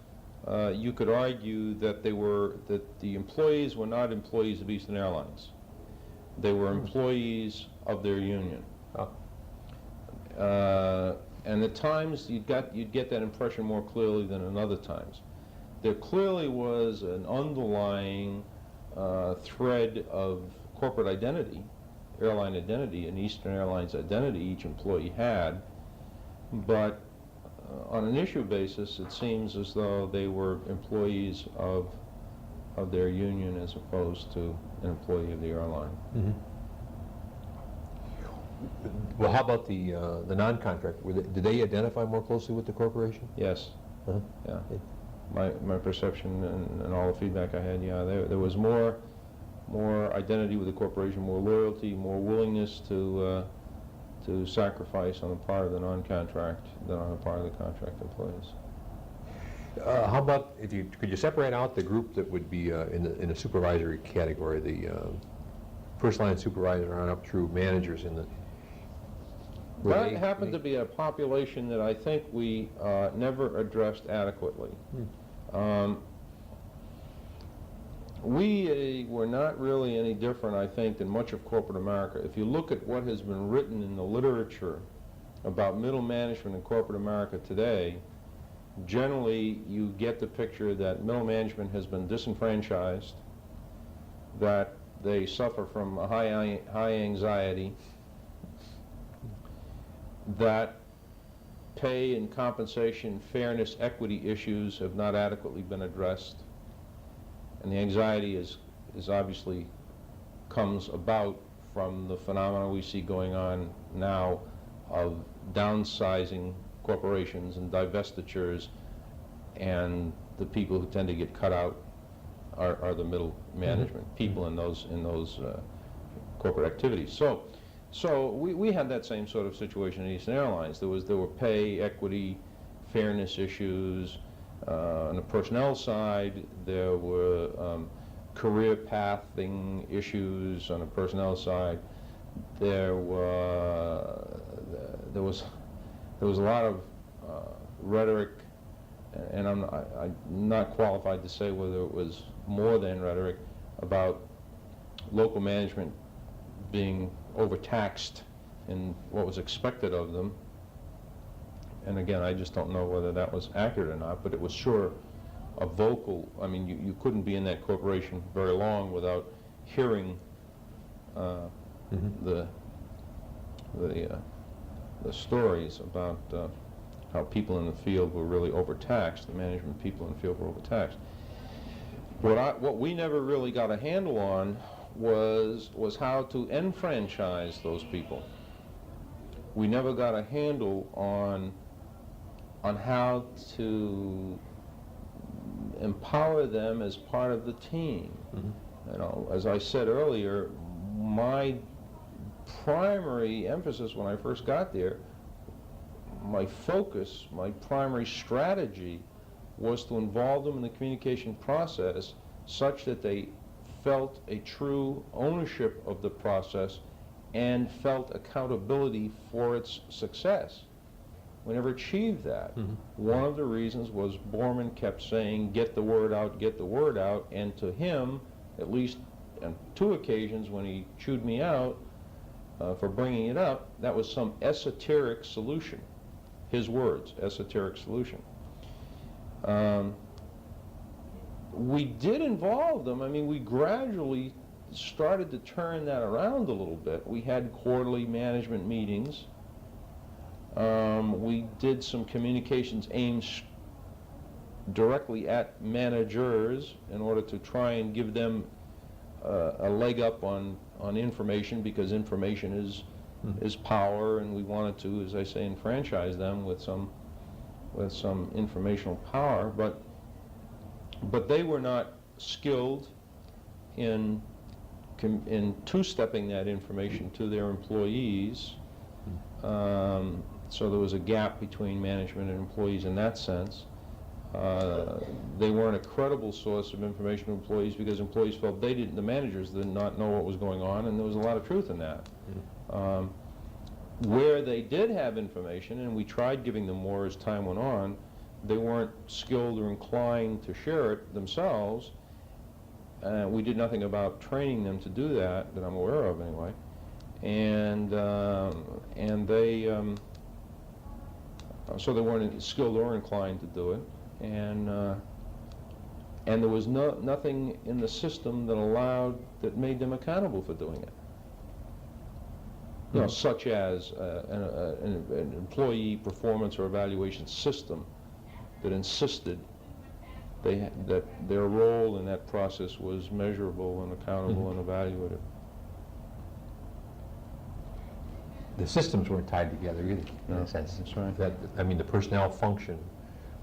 you could argue that the employees were not employees of Eastern Airlines. They were employees of their union. And at times you'd get that impression more clearly than in other times. There clearly was an underlying thread of corporate identity, airline identity, and Eastern Airlines identity each employee had, but on an issue basis, it seems as though they were employees of their union as opposed to an employee of the airline. Mm-hmm. Well, how about the non-contract? Did they identify more closely with the corporation? Yes. Uh-huh. Yeah. My perception and all the feedback I had, yeah, there was more identity with the corporation, more loyalty, more willingness to sacrifice on the part of the non-contract than on the part of the contract employees. How about could you separate out the group that would be in the supervisory category, the first line supervisor on up through managers in the? That happened to be a population that I think we never addressed adequately. We were not really any different, I think, than much of corporate America. If you look at what has been written in the literature about middle management in corporate America today, generally you get the picture that middle management has been disenfranchised, that they suffer from a high anxiety, that pay and compensation, fairness, equity issues have not adequately been addressed. And the anxiety is obviously comes about from the phenomena we see going on now of downsizing corporations and divestitures, and the people who tend to get cut out are the middle management people in those corporate activities. So we had that same sort of situation in Eastern Airlines. There were pay, equity, fairness issues. On the personnel side, there were career pathing issues. On the personnel side, there was a lot of rhetoric, and I'm not qualified to say whether it was more than rhetoric, about local management being overtaxed in what was expected of them. And again, I just don't know whether that was accurate or not, but it was sure a vocal, I mean, you couldn't be in that corporation very long without hearing the stories about how people in the field were really overtaxed, the management people in the field were overtaxed. What we never really got a handle on was how to enfranchise those people. We never got a handle on how to empower them as part of the team. You know, as I said earlier, my primary emphasis when I first got there my focus, my primary strategy was to involve them in the communication process such that they felt a true ownership of the process and felt accountability for its success. We never achieved that. One of the reasons was Borman kept saying, get the word out, and to him, at least on 2 occasions when he chewed me out for bringing it up, that was some esoteric solution. His words, esoteric solution. We did involve them. I mean, we gradually started to turn that around a little bit. We had quarterly management meetings. We did some communications aimed directly at managers in order to try and give them a leg up on information, because information is power, and we wanted to, as I say, enfranchise them with some informational power. But they were not skilled in two-stepping that information to their employees. So there was a gap between management and employees in that sense. They weren't a credible source of information to employees because employees felt the managers did not know what was going on, and there was a lot of truth in that. Where they did have information, and we tried giving them more as time went on, they weren't skilled or inclined to share it themselves. We did nothing about training them to do that I'm aware of anyway. And they so they weren't skilled or inclined to do it, and there was nothing in the system that made them accountable for doing it. You know, such as an employee performance or evaluation system that insisted that their role in that process was measurable and accountable and evaluative. The systems weren't tied together either, in a sense. That's right. I mean, the personnel function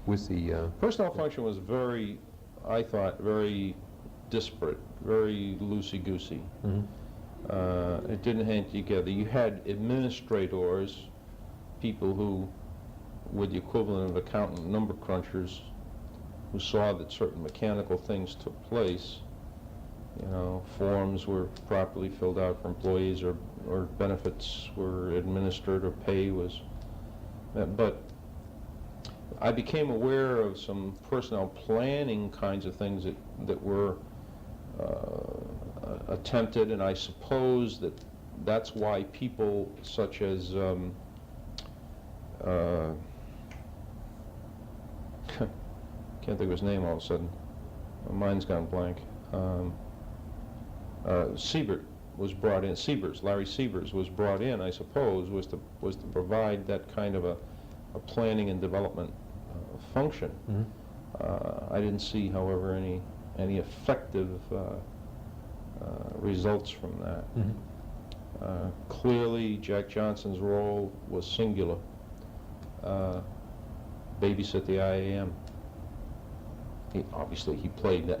with the... Personnel function was I thought, very disparate, very loosey-goosey. It didn't hang together. You had administrators, people who were the equivalent of accountant number crunchers, who saw that certain mechanical things took place. You know, forms were properly filled out for employees, or benefits were administered, or pay was. But I became aware of some personnel planning kinds of things that were attempted, and I suppose that's why people such as can't think of his name all of a sudden. My mind's gone blank. Siebert was brought in. Larry Siebers was brought in, I suppose, was to provide that kind of a planning and development function. I didn't see, however, any effective results from that. Clearly, Jack Johnson's role was singular. Babysit the IAM. Obviously, he played a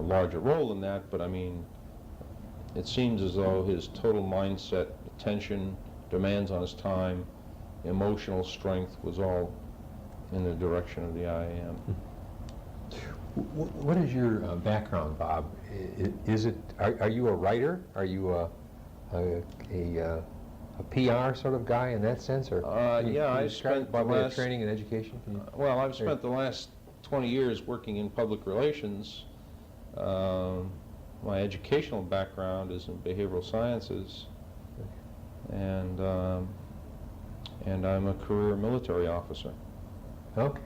larger role in that, but I mean, it seems as though his total mindset, attention, demands on his time, emotional strength was all in the direction of the IAM. What is your background, Bob? Are you a writer? Are you a PR sort of guy in that sense, or yeah, I spent by way of training and education. Well, I've spent the last 20 years working in public relations. My educational background is in behavioral sciences, and I'm a career military officer. Okay.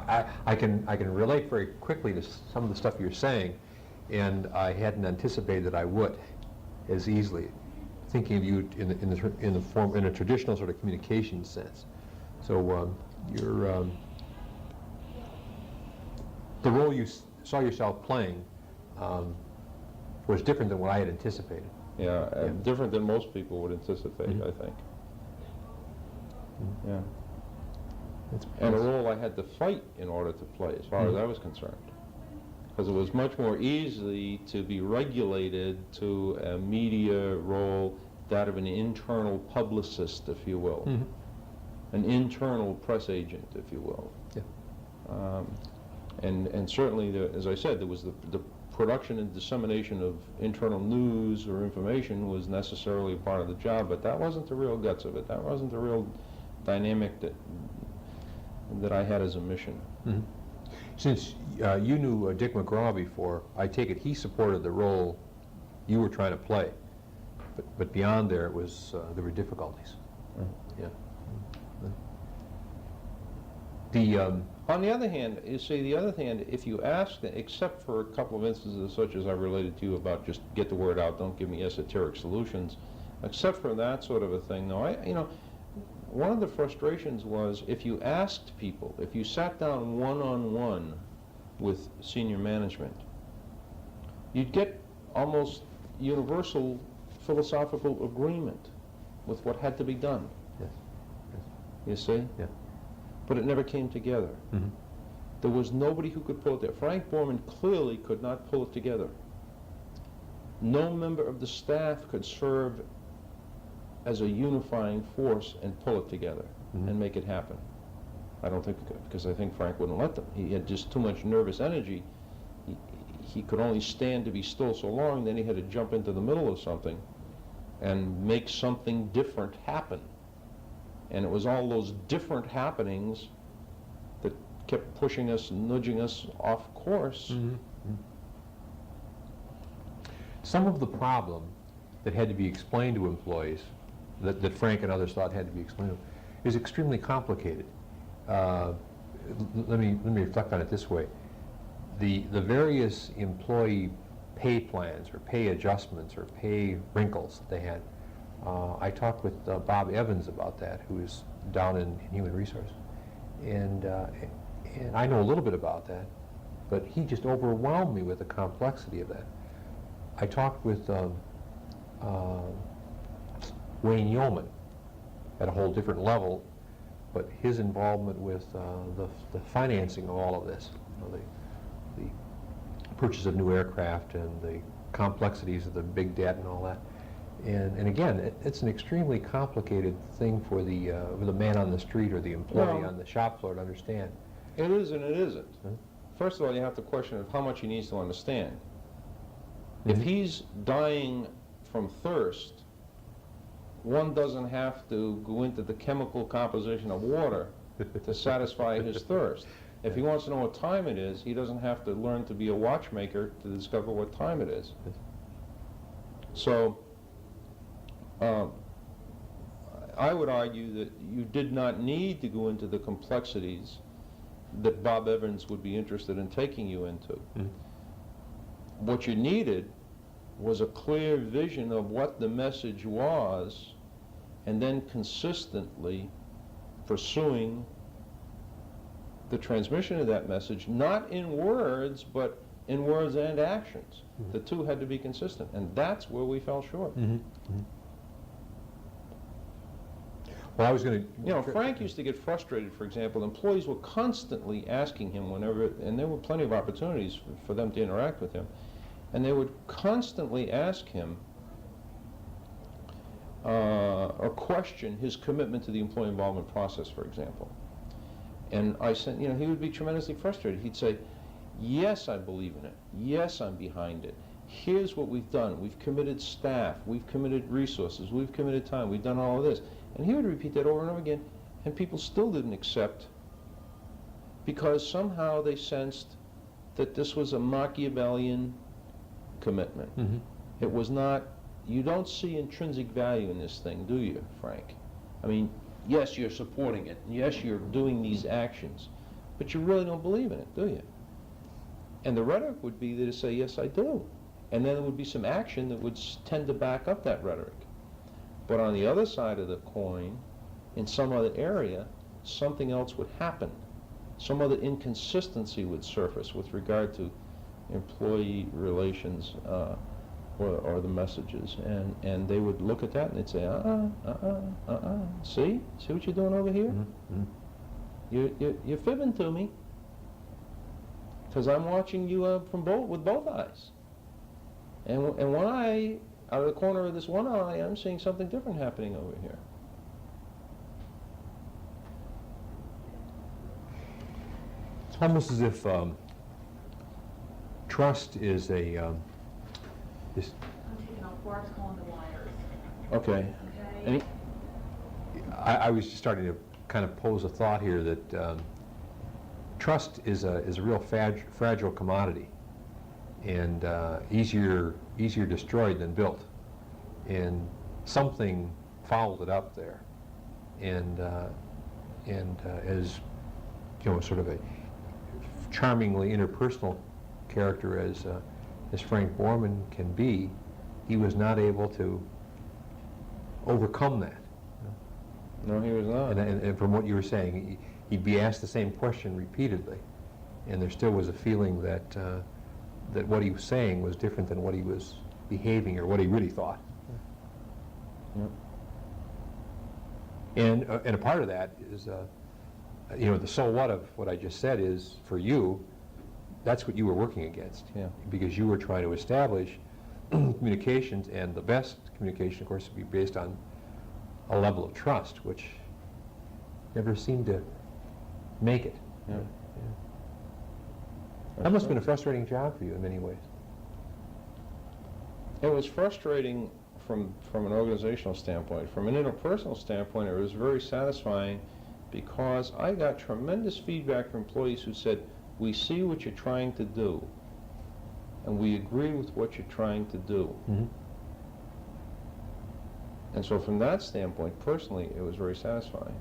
I can relate very quickly to some of the stuff you're saying, and I hadn't anticipated that I would as easily, thinking of you in a traditional sort of communication sense. So the role you saw yourself playing was different than what I had anticipated. Yeah, different than most people would anticipate, I think. Yeah. And a role I had to fight in order to play, as far as I was concerned. because it was much more easy to be regulated to a media role, that of an internal publicist, if you will, an internal press agent, if you will. Yeah. And certainly, as I said, there was the production and dissemination of internal news or information was necessarily a part of the job, but that wasn't the real guts of it. That wasn't the real dynamic that I had as a mission. Since you knew Dick McGraw before, I take it he supported the role you were trying to play, but beyond there, it was there were difficulties. Yeah. On the other hand, you see, the other hand, if you ask, except for a couple of instances such as I related to you about just get the word out, don't give me esoteric solutions, except for that sort of a thing, though, one of the frustrations was if you asked people, if you sat down one-on-one with senior management, you'd get almost universal philosophical agreement with what had to be done. Yes. You see? Yeah. But it never came together. There was nobody who could pull it together. Frank Borman clearly could not pull it together. No member of the staff could serve as a unifying force and pull it together and make it happen. I don't think it could, because I think Frank wouldn't let them. He had just too much nervous energy. He could only stand to be still so long, then he had to jump into the middle of something and make something different happen. And it was all those different happenings that kept pushing us, nudging us off course. Some of the problem that had to be explained to employees, that Frank and others thought had to be explained to them, is extremely complicated. Let me reflect on it this way. The various employee pay plans or pay adjustments or pay wrinkles that they had, I talked with Bob Evans about that, who is down in Human Resources, and I know a little bit about that, but he just overwhelmed me with the complexity of that. I talked with Wayne Yeoman at a whole different level, but his involvement with the financing of all of this, the purchase of new aircraft and the complexities of the big debt and all that. And again, it's an extremely complicated thing for the man on the street or the employee on the shop floor to understand. It is and it isn't. First of all, you have to question of how much he needs to understand. If he's dying from thirst, one doesn't have to go into the chemical composition of water to satisfy his thirst. If he wants to know what time it is, he doesn't have to learn to be a watchmaker to discover what time it is. So, I would argue that you did not need to go into the complexities that Bob Evans would be interested in taking you into. What you needed was a clear vision of what the message was, and then consistently pursuing the transmission of that message, not in words, but in words and actions. The two had to be consistent, and that's where we fell short. Well, I was going to... You know, Frank used to get frustrated, for example. Employees were constantly asking him whenever, and there were plenty of opportunities for them to interact with him, and they would constantly ask him or question his commitment to the employee involvement process, for example. And I said, you know, he would be tremendously frustrated. He'd say, yes, I believe in it. Yes, I'm behind it. Here's what we've done. We've committed staff. We've committed resources. We've committed time. We've done all of this. And he would repeat that over and over again, and people still didn't accept, because somehow they sensed that this was a Machiavellian commitment. It was not, you don't see intrinsic value in this thing, do you, Frank? I mean, yes, you're supporting it. Yes, you're doing these actions, but you really don't believe in it, do you? And the rhetoric would be to say, yes, I do. And then there would be some action that would tend to back up that rhetoric. But on the other side of the coin, in some other area, something else would happen. Some other inconsistency would surface with regard to employee relations or the messages. And they would look at that and they'd say, see what you're doing over here? You're fibbing to me. because I'm watching you with both eyes. And one eye, out of the corner of this one eye, I'm seeing something different happening over here. It's almost as if trust is a I'm taking off Bart's calling the wires. Okay. Okay? Any, I was just starting to kind of pose a thought here that trust is a real fragile commodity, and easier destroyed than built. And something fouled it up there, and as you know, sort of a charmingly interpersonal character as Frank Borman can be, he was not able to overcome that. no, he was not. And from what you were saying, he'd be asked the same question repeatedly, and there still was a feeling that that what he was saying was different than what he was behaving or what he really thought. Yep. And a part of that is, you know, the so what of what I just said is, for you, that's what you were working against. Yeah. Because you were trying to establish communications, and the best communication, of course, would be based on a level of trust, which never seemed to make it. Yeah. That must have been a frustrating job for you in many ways. It was frustrating from an organizational standpoint. From an interpersonal standpoint, it was very satisfying because I got tremendous feedback from employees who said, we see what you're trying to do, and we agree with what you're trying to do. Mm-hmm. And so from that standpoint, personally, it was very satisfying.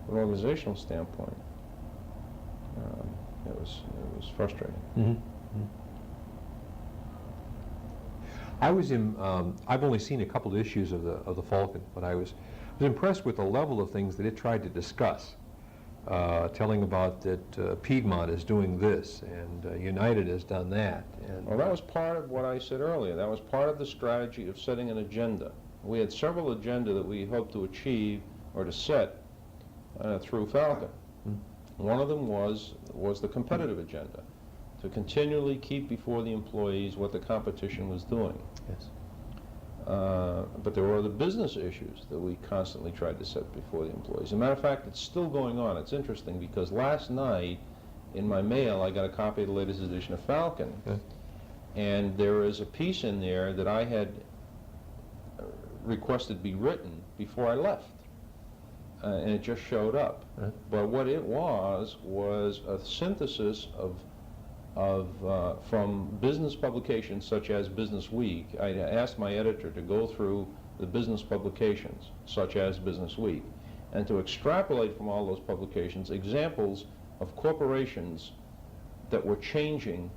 From an organizational standpoint, it was frustrating. Mm-hmm. I was in. I've only seen a couple of issues of the Falcon, but I was impressed with the level of things that it tried to discuss, telling about that Piedmont is doing this and United has done that. And Well, that was part of what I said earlier. That was part of the strategy of setting an agenda. We had several agenda that we hoped to achieve or to set through Falcon. One of them was the competitive agenda, to continually keep before the employees what the competition was doing. yes. But there were other business issues that we constantly tried to set before the employees. As a matter of fact, it's still going on. It's interesting because last night in my mail I got a copy of the latest edition of Falcon, Okay. and there is a piece in there that I had requested be written before I left, and it just showed up. Right. But what it was a synthesis from business publications such as Business Week. I asked my editor to go through the business publications such as Business Week and to extrapolate from all those publications examples of corporations that were changing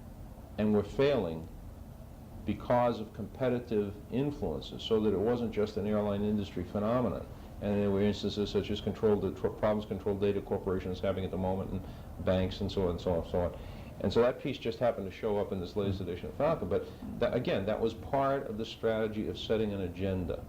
and were failing because of competitive influences, so that it wasn't just an airline industry phenomenon. And there were instances such as problems controlled data corporations having at the moment, and banks, and so on and so on and so on. And so that piece just happened to show up in this latest edition of Falcon. But again, that was part of the strategy of setting an agenda.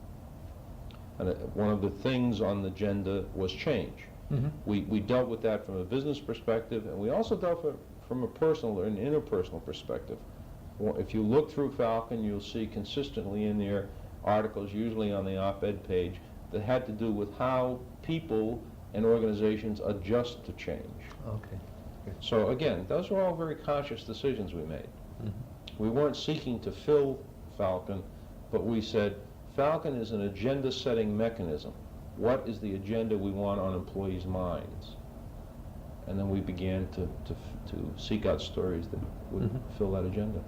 And one of the things on the agenda was change. Mm-hmm. We dealt with that from a business perspective, and we also dealt from a personal or an interpersonal perspective. If you look through Falcon, you'll see consistently in there articles, usually on the op-ed page, that had to do with how people and organizations adjust to change. Okay. So again, those were all very conscious decisions we made. Mm-hmm. We weren't seeking to fill Falcon, but we said, Falcon is an agenda-setting mechanism. What is the agenda we want on employees' minds? And then we began to seek out stories that would fill that agenda.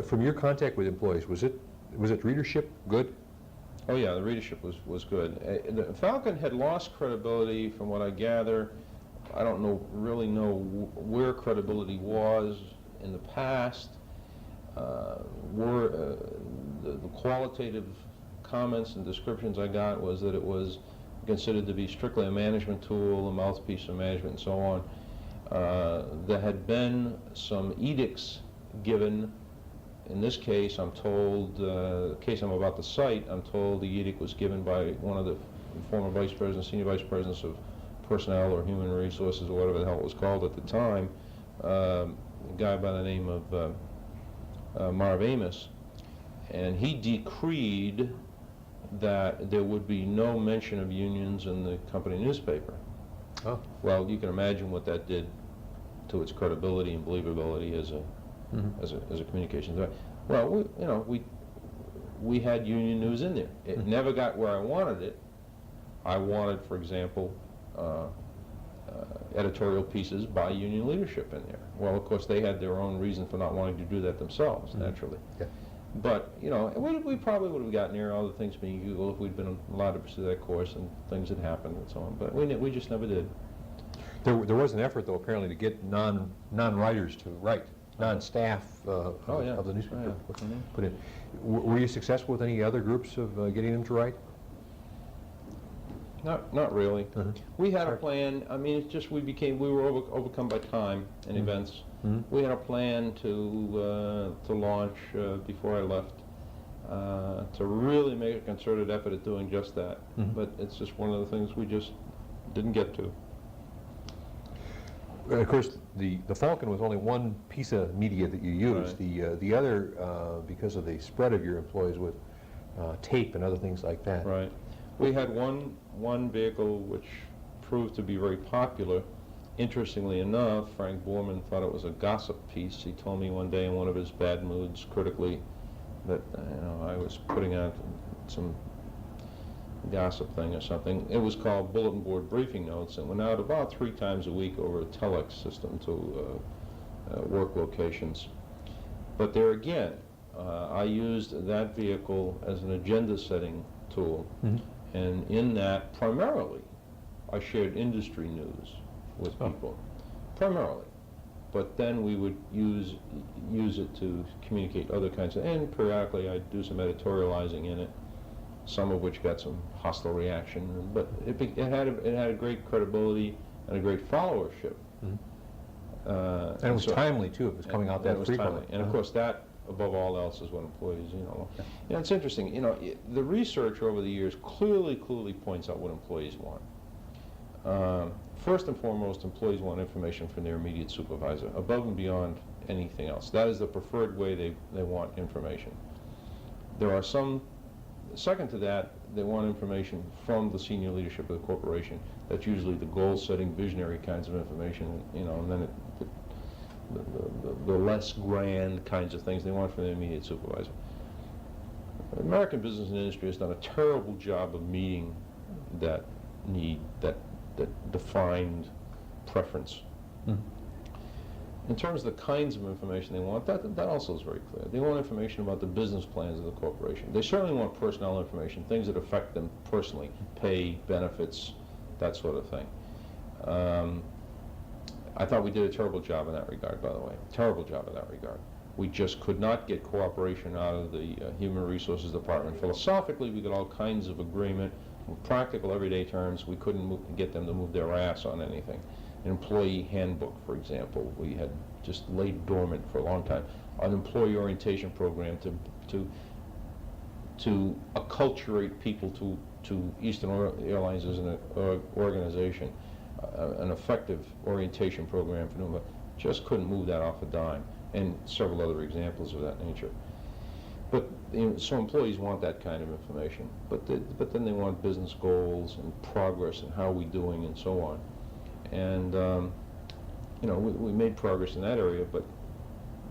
From your contact with employees, was it readership good? Oh yeah, the readership was good. The Falcon had lost credibility, from what I gather. I don't really know where credibility was in the past. The qualitative comments and descriptions I got was that it was considered to be strictly a management tool, a mouthpiece of management, and so on. There had been some edicts given. In this case, I'm told, the case I'm about to cite, I'm told the edict was given by one of the former vice presidents, senior vice presidents of personnel or human resources or whatever the hell it was called at the time, guy by the name of Marv Amos, and he decreed that there would be no mention of unions in the company newspaper. Oh. Well, you can imagine what that did to its credibility and believability as a as a communications. Well, we had union news in there. It never got where I wanted it. I wanted, for example, editorial pieces by union leadership in there. Well, of course, they had their own reason for not wanting to do that themselves, naturally. Yeah. But, we probably would have gotten there, all the things being equal, if we'd been allowed to pursue that course and things had happened and so on. But we just never did. There was an effort, though, apparently, to get non-writers to write, non-staff of the newspaper. Oh, yeah. Put in. Were you successful with any other groups of getting them to write? Not really. We had a plan. I mean, it's just we were overcome by time and events. We had a plan to launch before I left, to really make a concerted effort at doing just that. But it's just one of the things we just didn't get to. Of course, the Falcon was only one piece of media that you used. Right. The other, because of the spread of your employees with tape and other things like that. Right. We had one vehicle which proved to be very popular. Interestingly enough, Frank Borman thought it was a gossip piece. He told me one day in one of his bad moods, critically, that I was putting out some gossip thing or something. It was called Bulletin Board Briefing Notes, and went out about 3 times a week over a telex system to work locations. But there again, I used that vehicle as an agenda-setting tool. And in that, primarily, I shared industry news with people, primarily. But then we would use it to communicate other kinds of, and periodically I'd do some editorializing in it, some of which got some hostile reaction. But it had a great credibility and a great followership. And it was timely, too. It was coming out that frequently. And of course, that, above all else, is what employees, it's interesting, the research over the years clearly points out what employees want. First and foremost, employees want information from their immediate supervisor, above and beyond anything else. That is the preferred way they want information. There are some, second to that, they want information from the senior leadership of the corporation. That's usually the goal-setting, visionary kinds of information, and then the less grand kinds of things they want from their immediate supervisor. American business and industry has done a terrible job of meeting that need, that defined preference. In terms of the kinds of information they want, that also is very clear. They want information about the business plans of the corporation. They certainly want personnel information, things that affect them personally, pay, benefits, that sort of thing. I thought we did a terrible job in that regard, by the way. Terrible job in that regard. We just could not get cooperation out of the Human Resources Department. Philosophically, we got all kinds of agreement. In practical, everyday terms, we couldn't get them to move their ass on anything. An employee handbook, for example, we had just laid dormant for a long time. An employee orientation program to acculturate people to Eastern Airlines as an organization. An effective orientation program for them, just couldn't move that off a dime, and several other examples of that nature. But so employees want that kind of information, but then they want business goals and progress and how are we doing and so on. And we made progress in that area, but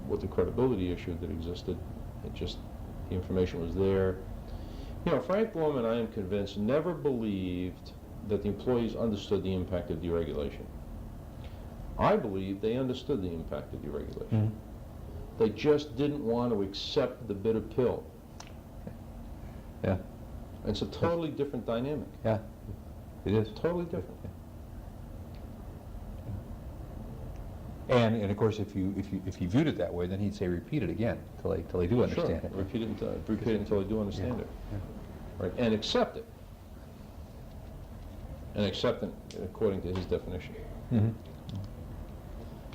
with the credibility issue that existed, the information was there. Frank Borman, I am convinced, never believed that the employees understood the impact of deregulation. I believe they understood the impact of deregulation. They just didn't want to accept the bitter pill. Yeah. It's a totally different dynamic. Yeah, it is. Totally different. And of course, if you viewed it that way, then he'd say repeat it again till they do understand it. Repeat it until they do understand it. Yeah. Right. And accept it. And accept it according to his definition.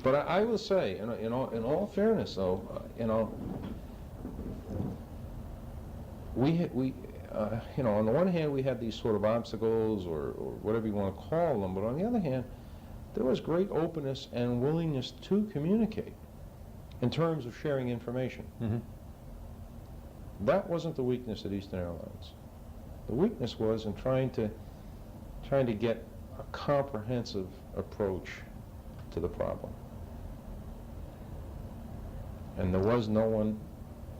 But I will say, in all fairness, though, on the one hand, we had these sort of obstacles or whatever you want to call them, but on the other hand, there was great openness and willingness to communicate. in terms of sharing information. Mm-hmm. That wasn't the weakness at Eastern Airlines. The weakness was in trying to get a comprehensive approach to the problem. And there was no one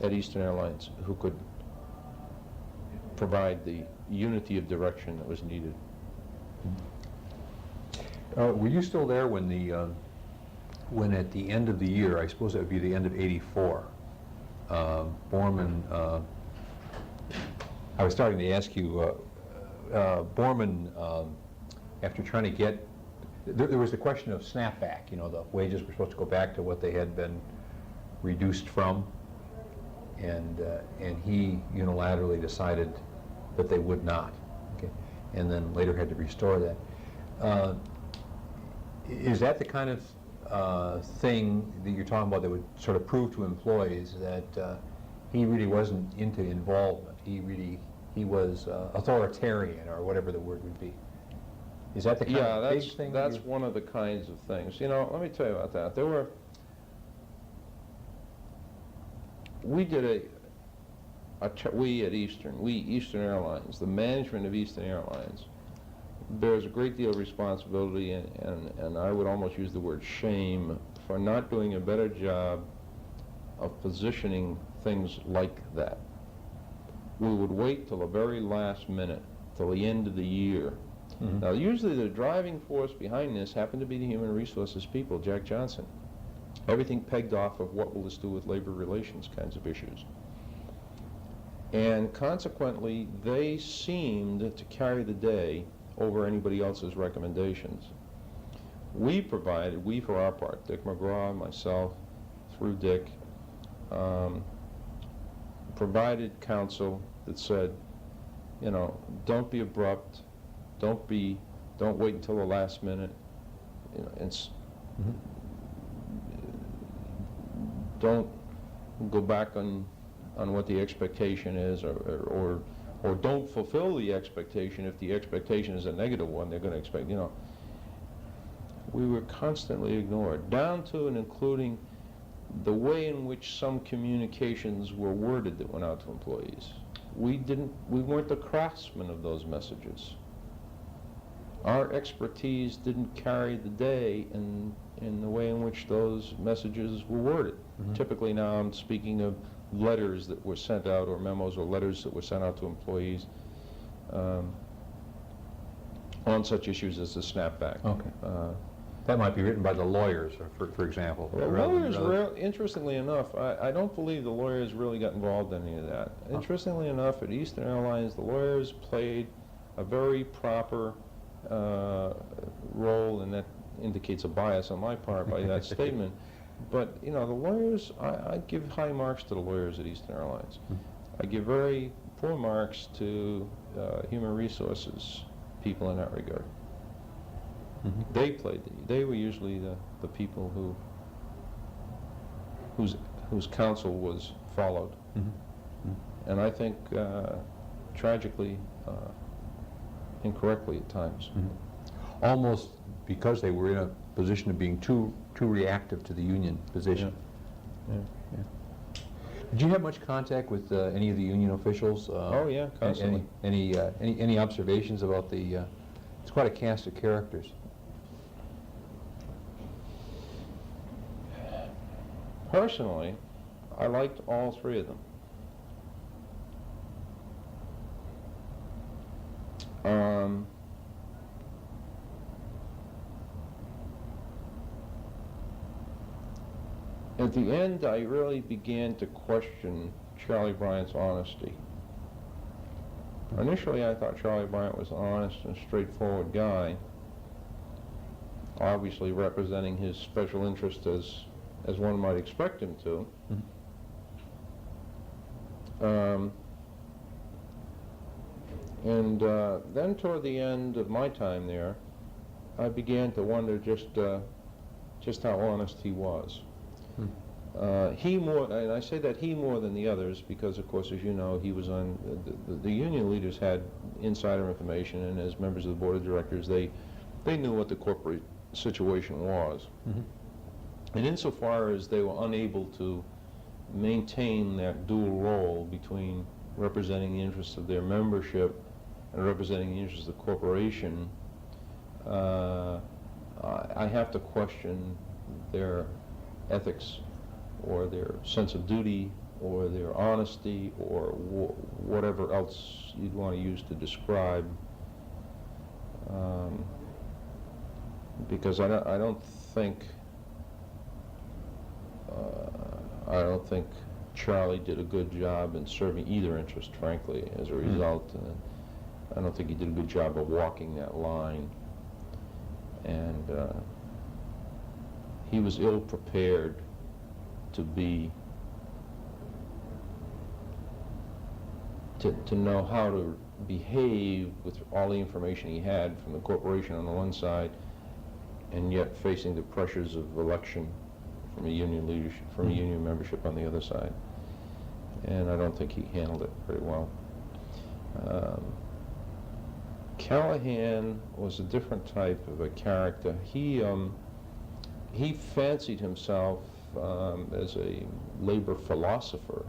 at Eastern Airlines who could provide the unity of direction that was needed. Were you still there when when at the end of the year, I suppose that would be the end of '84, Borman, I was starting to ask you, Borman, after trying to get, there was the question of snapback, you know, the wages were supposed to go back to what they had been reduced from, and he unilaterally decided that they would not, okay, and then later had to restore that. Is that the kind of thing that you're talking about that would sort of prove to employees that he really wasn't into involvement? He was authoritarian, or whatever the word would be. Is that the kind of big thing? Yeah, that's one of the kinds of things. You know, let me tell you about that. We did we at Eastern Airlines, the management of Eastern Airlines, bears a great deal of responsibility and I would almost use the word shame for not doing a better job of positioning things like that. We would wait till the very last minute, till the end of the year. Mm-hmm. Now, usually the driving force behind this happened to be the human resources people, Jack Johnson. Everything pegged off of what will this do with labor relations kinds of issues. And consequently, they seemed to carry the day over anybody else's recommendations. We for our part, Dick McGraw, myself, through Dick, provided counsel that said, you know, don't be abrupt, don't wait until the last minute, you know, mm-hmm. Don't go back on what the expectation is, or don't fulfill the expectation. If the expectation is a negative one, they're going to expect, you know. We were constantly ignored, down to and including the way in which some communications were worded that went out to employees. We weren't the craftsmen of those messages. Our expertise didn't carry the day in the way in which those messages were worded. Mm-hmm. Typically now I'm speaking of letters that were sent out, or memos or letters that were sent out to employees on such issues as the snapback. Okay. That might be written by the lawyers, for example. Well, lawyers, interestingly enough, I don't believe the lawyers really got involved in any of that. Huh. Interestingly enough, at Eastern Airlines, the lawyers played a very proper role, and that indicates a bias on my part by that statement. But, you know, the lawyers, I give high marks to the lawyers at Eastern Airlines. Mm-hmm. I give very poor marks to human resources people in that regard. Mm-hmm. They were usually the people whose counsel was followed. Mm-hmm. Mm-hmm. And I think, tragically, incorrectly at times. Mm-hmm. Almost because they were in a position of being too reactive to the union position. Yeah. Yeah. Did you have much contact with any of the union officials? Oh yeah, constantly. Any observations about the? It's quite a cast of characters. Personally, I liked all three of them. At the end, I really began to question Charlie Bryant's honesty. Initially, I thought Charlie Bryant was an honest and straightforward guy, obviously representing his special interest as one might expect him to. Mm-hmm. Then toward the end of my time there, I began to wonder just how honest he was. And I say that he more than the others because, of course, as you know, he was on, the union leaders had insider information, and as members of the board of directors, they knew what the corporate situation was. Mm-hmm. And insofar as they were unable to maintain that dual role between representing the interests of their membership and representing the interests of the corporation, I have to question their ethics or their sense of duty or their honesty or whatever else you'd want to use to describe, because I don't think Charlie did a good job in serving either interest, frankly. As a result, I don't think he did a good job of walking that line, and he was ill prepared to know how to behave with all the information he had from the corporation on the one side, and yet facing the pressures of election from a union leadership, from a union membership on the other side. And I don't think he handled it very well. Callahan was a different type of a character. He fancied himself as a labor philosopher.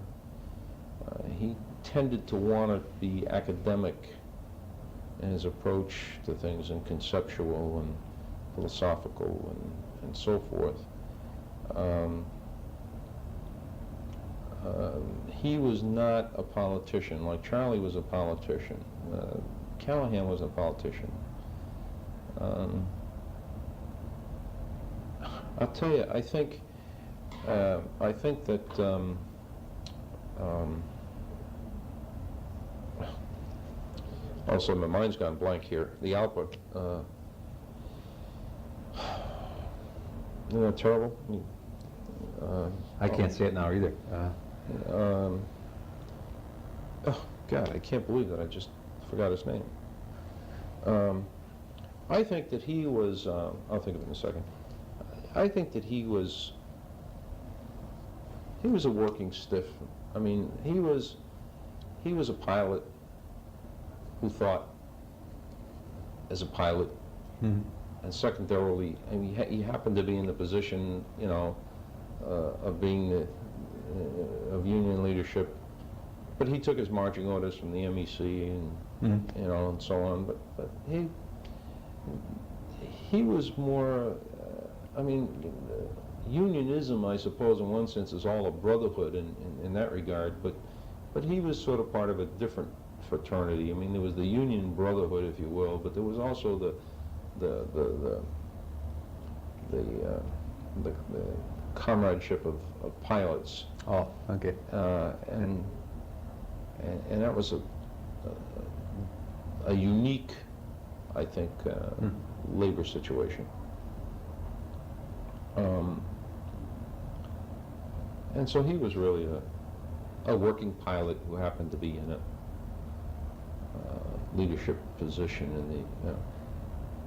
He tended to want to be academic in his approach to things, and conceptual and philosophical and so forth. He was not a politician like Charlie was a politician. Callahan was a politician. I'll tell you, I think that also my mind's gone blank here. The output. Isn't that terrible? I can't say it now either. Oh, God, I can't believe that I just forgot his name. I think that he was, I'll think of it in a second. I think that he was a working stiff. I mean, he was a pilot who thought as a pilot. Mm-hmm. And secondarily, I mean, he happened to be in the position, you know, of being of union leadership, but he took his marching orders from the MEC and you know, and so on. But he was more. I mean, unionism, I suppose, in one sense, is all a brotherhood in that regard. But he was sort of part of a different fraternity. I mean, there was the union brotherhood, if you will, but there was also the comradeship of pilots. Oh, okay. And that was a unique, I think, labor situation. And so he was really a working pilot who happened to be in a leadership position in the.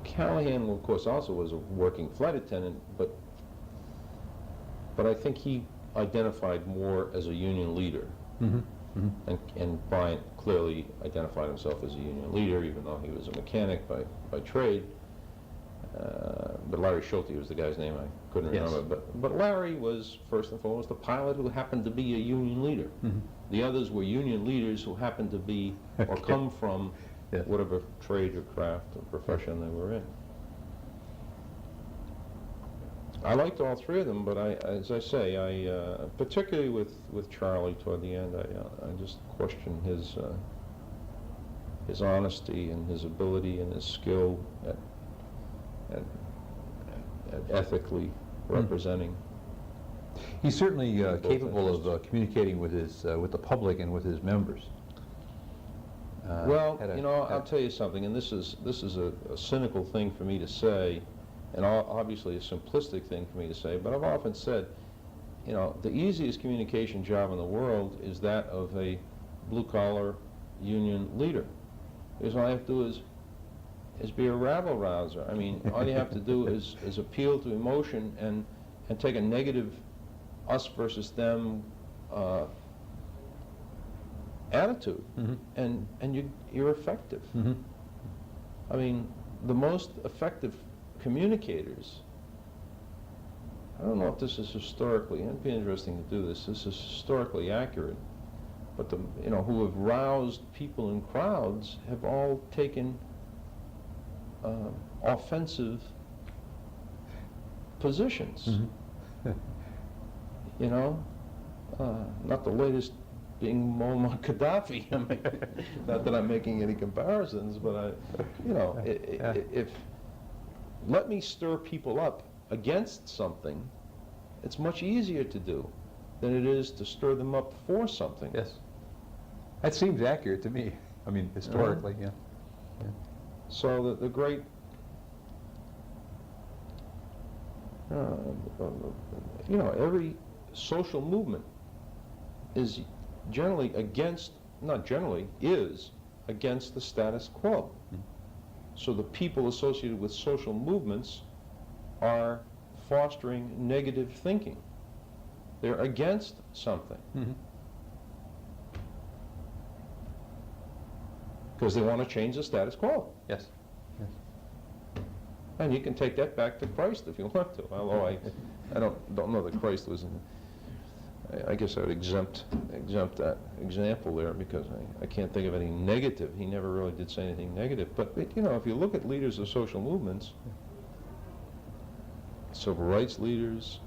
Callahan, of course, also was a working flight attendant, but I think he identified more as a union leader. And Bryant clearly identified himself as a union leader, even though he was a mechanic by trade. But Larry Schulte was the guy's name I couldn't remember. But Larry was, first and foremost, a pilot who happened to be a union leader. The others were union leaders who happened to be or come from whatever trade or craft or profession they were in. I liked all three of them, but as I say, particularly with Charlie toward the end, I just questioned his honesty and his ability and his skill at ethically representing. He's certainly capable of communicating with the public and with his members. Well, you know, I'll tell you something, and this is a cynical thing for me to say, and obviously a simplistic thing for me to say, but I've often said, you know, the easiest communication job in the world is that of a blue-collar union leader. Because all I have to do is be a rabble-rouser. I mean, all you have to do is appeal to emotion and take a negative us versus them attitude, and you're effective. I mean, the most effective communicators I don't know if this is historically, it'd be interesting to do this, this is historically accurate, but who have roused people in crowds have all taken offensive positions. Mm-hmm. Not the latest being Muammar Gaddafi. I mean, not that I'm making any comparisons, but if let me stir people up against something, it's much easier to do than it is to stir them up for something. Yes. That seems accurate to me. I mean, historically, yeah. So the great, every social movement is generally against, not generally, is against the status quo. Mm-hmm. So the people associated with social movements are fostering negative thinking. They're against something. Mm-hmm. Because they want to change the status quo. Yes. Yes. And you can take that back to Christ if you want to. Although I don't know that Christ was in. I guess I would exempt that example there because I can't think of any negative. He never really did say anything negative. But if you look at leaders of social movements, civil rights leaders,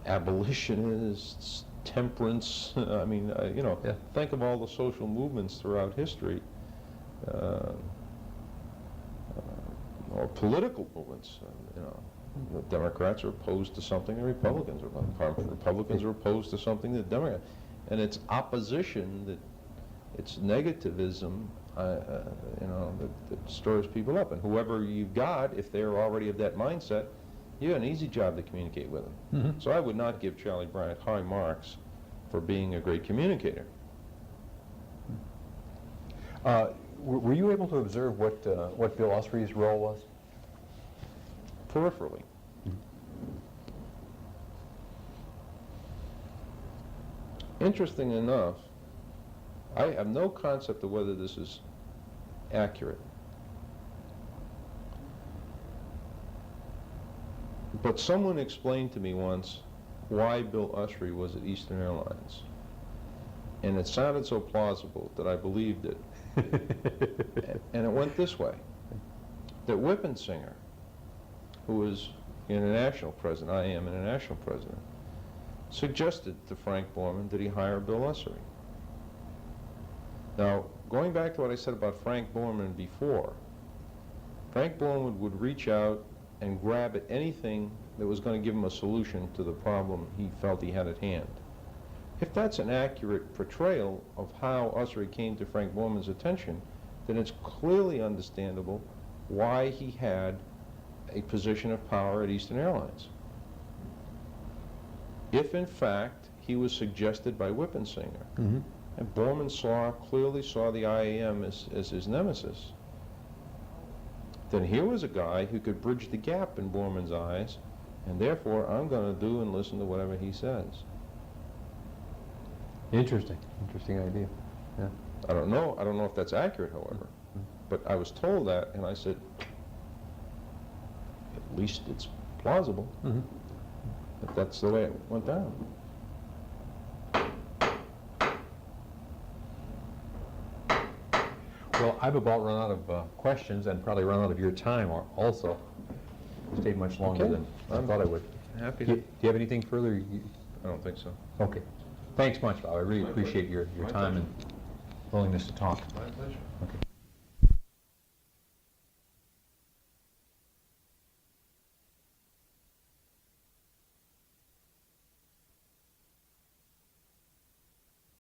abolitionists, temperance. I mean, think of all the social movements throughout history, or political movements. The Democrats are opposed to something the Republicans are. Republicans are opposed to something the Democrats. And it's opposition that, it's negativism, that stirs people up. And whoever you've got, if they're already of that mindset, you have an easy job to communicate with them. Mm-hmm. So I would not give Charlie Barrett high marks for being a great communicator. Were you able to observe what Bill Usry's role was? Peripherally. Interesting enough, I have no concept of whether this is accurate. But someone explained to me once why Bill Usry was at Eastern Airlines. And it sounded so plausible that I believed it. And it went this way. That Whippensinger, who was international president, IAM international president, suggested to Frank Borman that he hire Bill Usry. Now, going back to what I said about Frank Borman before, Frank Borman would reach out and grab at anything that was going to give him a solution to the problem he felt he had at hand. If that's an accurate portrayal of how Usry came to Frank Borman's attention, then it's clearly understandable why he had a position of power at Eastern Airlines. If in fact he was suggested by Whippensinger, Mm-hmm. and Borman clearly saw the IAM as his nemesis, then here was a guy who could bridge the gap in Borman's eyes, and therefore I'm going to do and listen to whatever he says. Interesting idea. Yeah. I don't know if that's accurate, however, but I was told that, and I said, at least it's plausible. Mm-hmm. That that's the way it went down. Well, I've about run out of questions and probably run out of your time also. Stayed much longer Okay. than I thought I would. Happy Do to. you have anything further? I don't think so. Okay. Thanks much, Bob. I really appreciate your time and willingness to talk. My pleasure. Okay.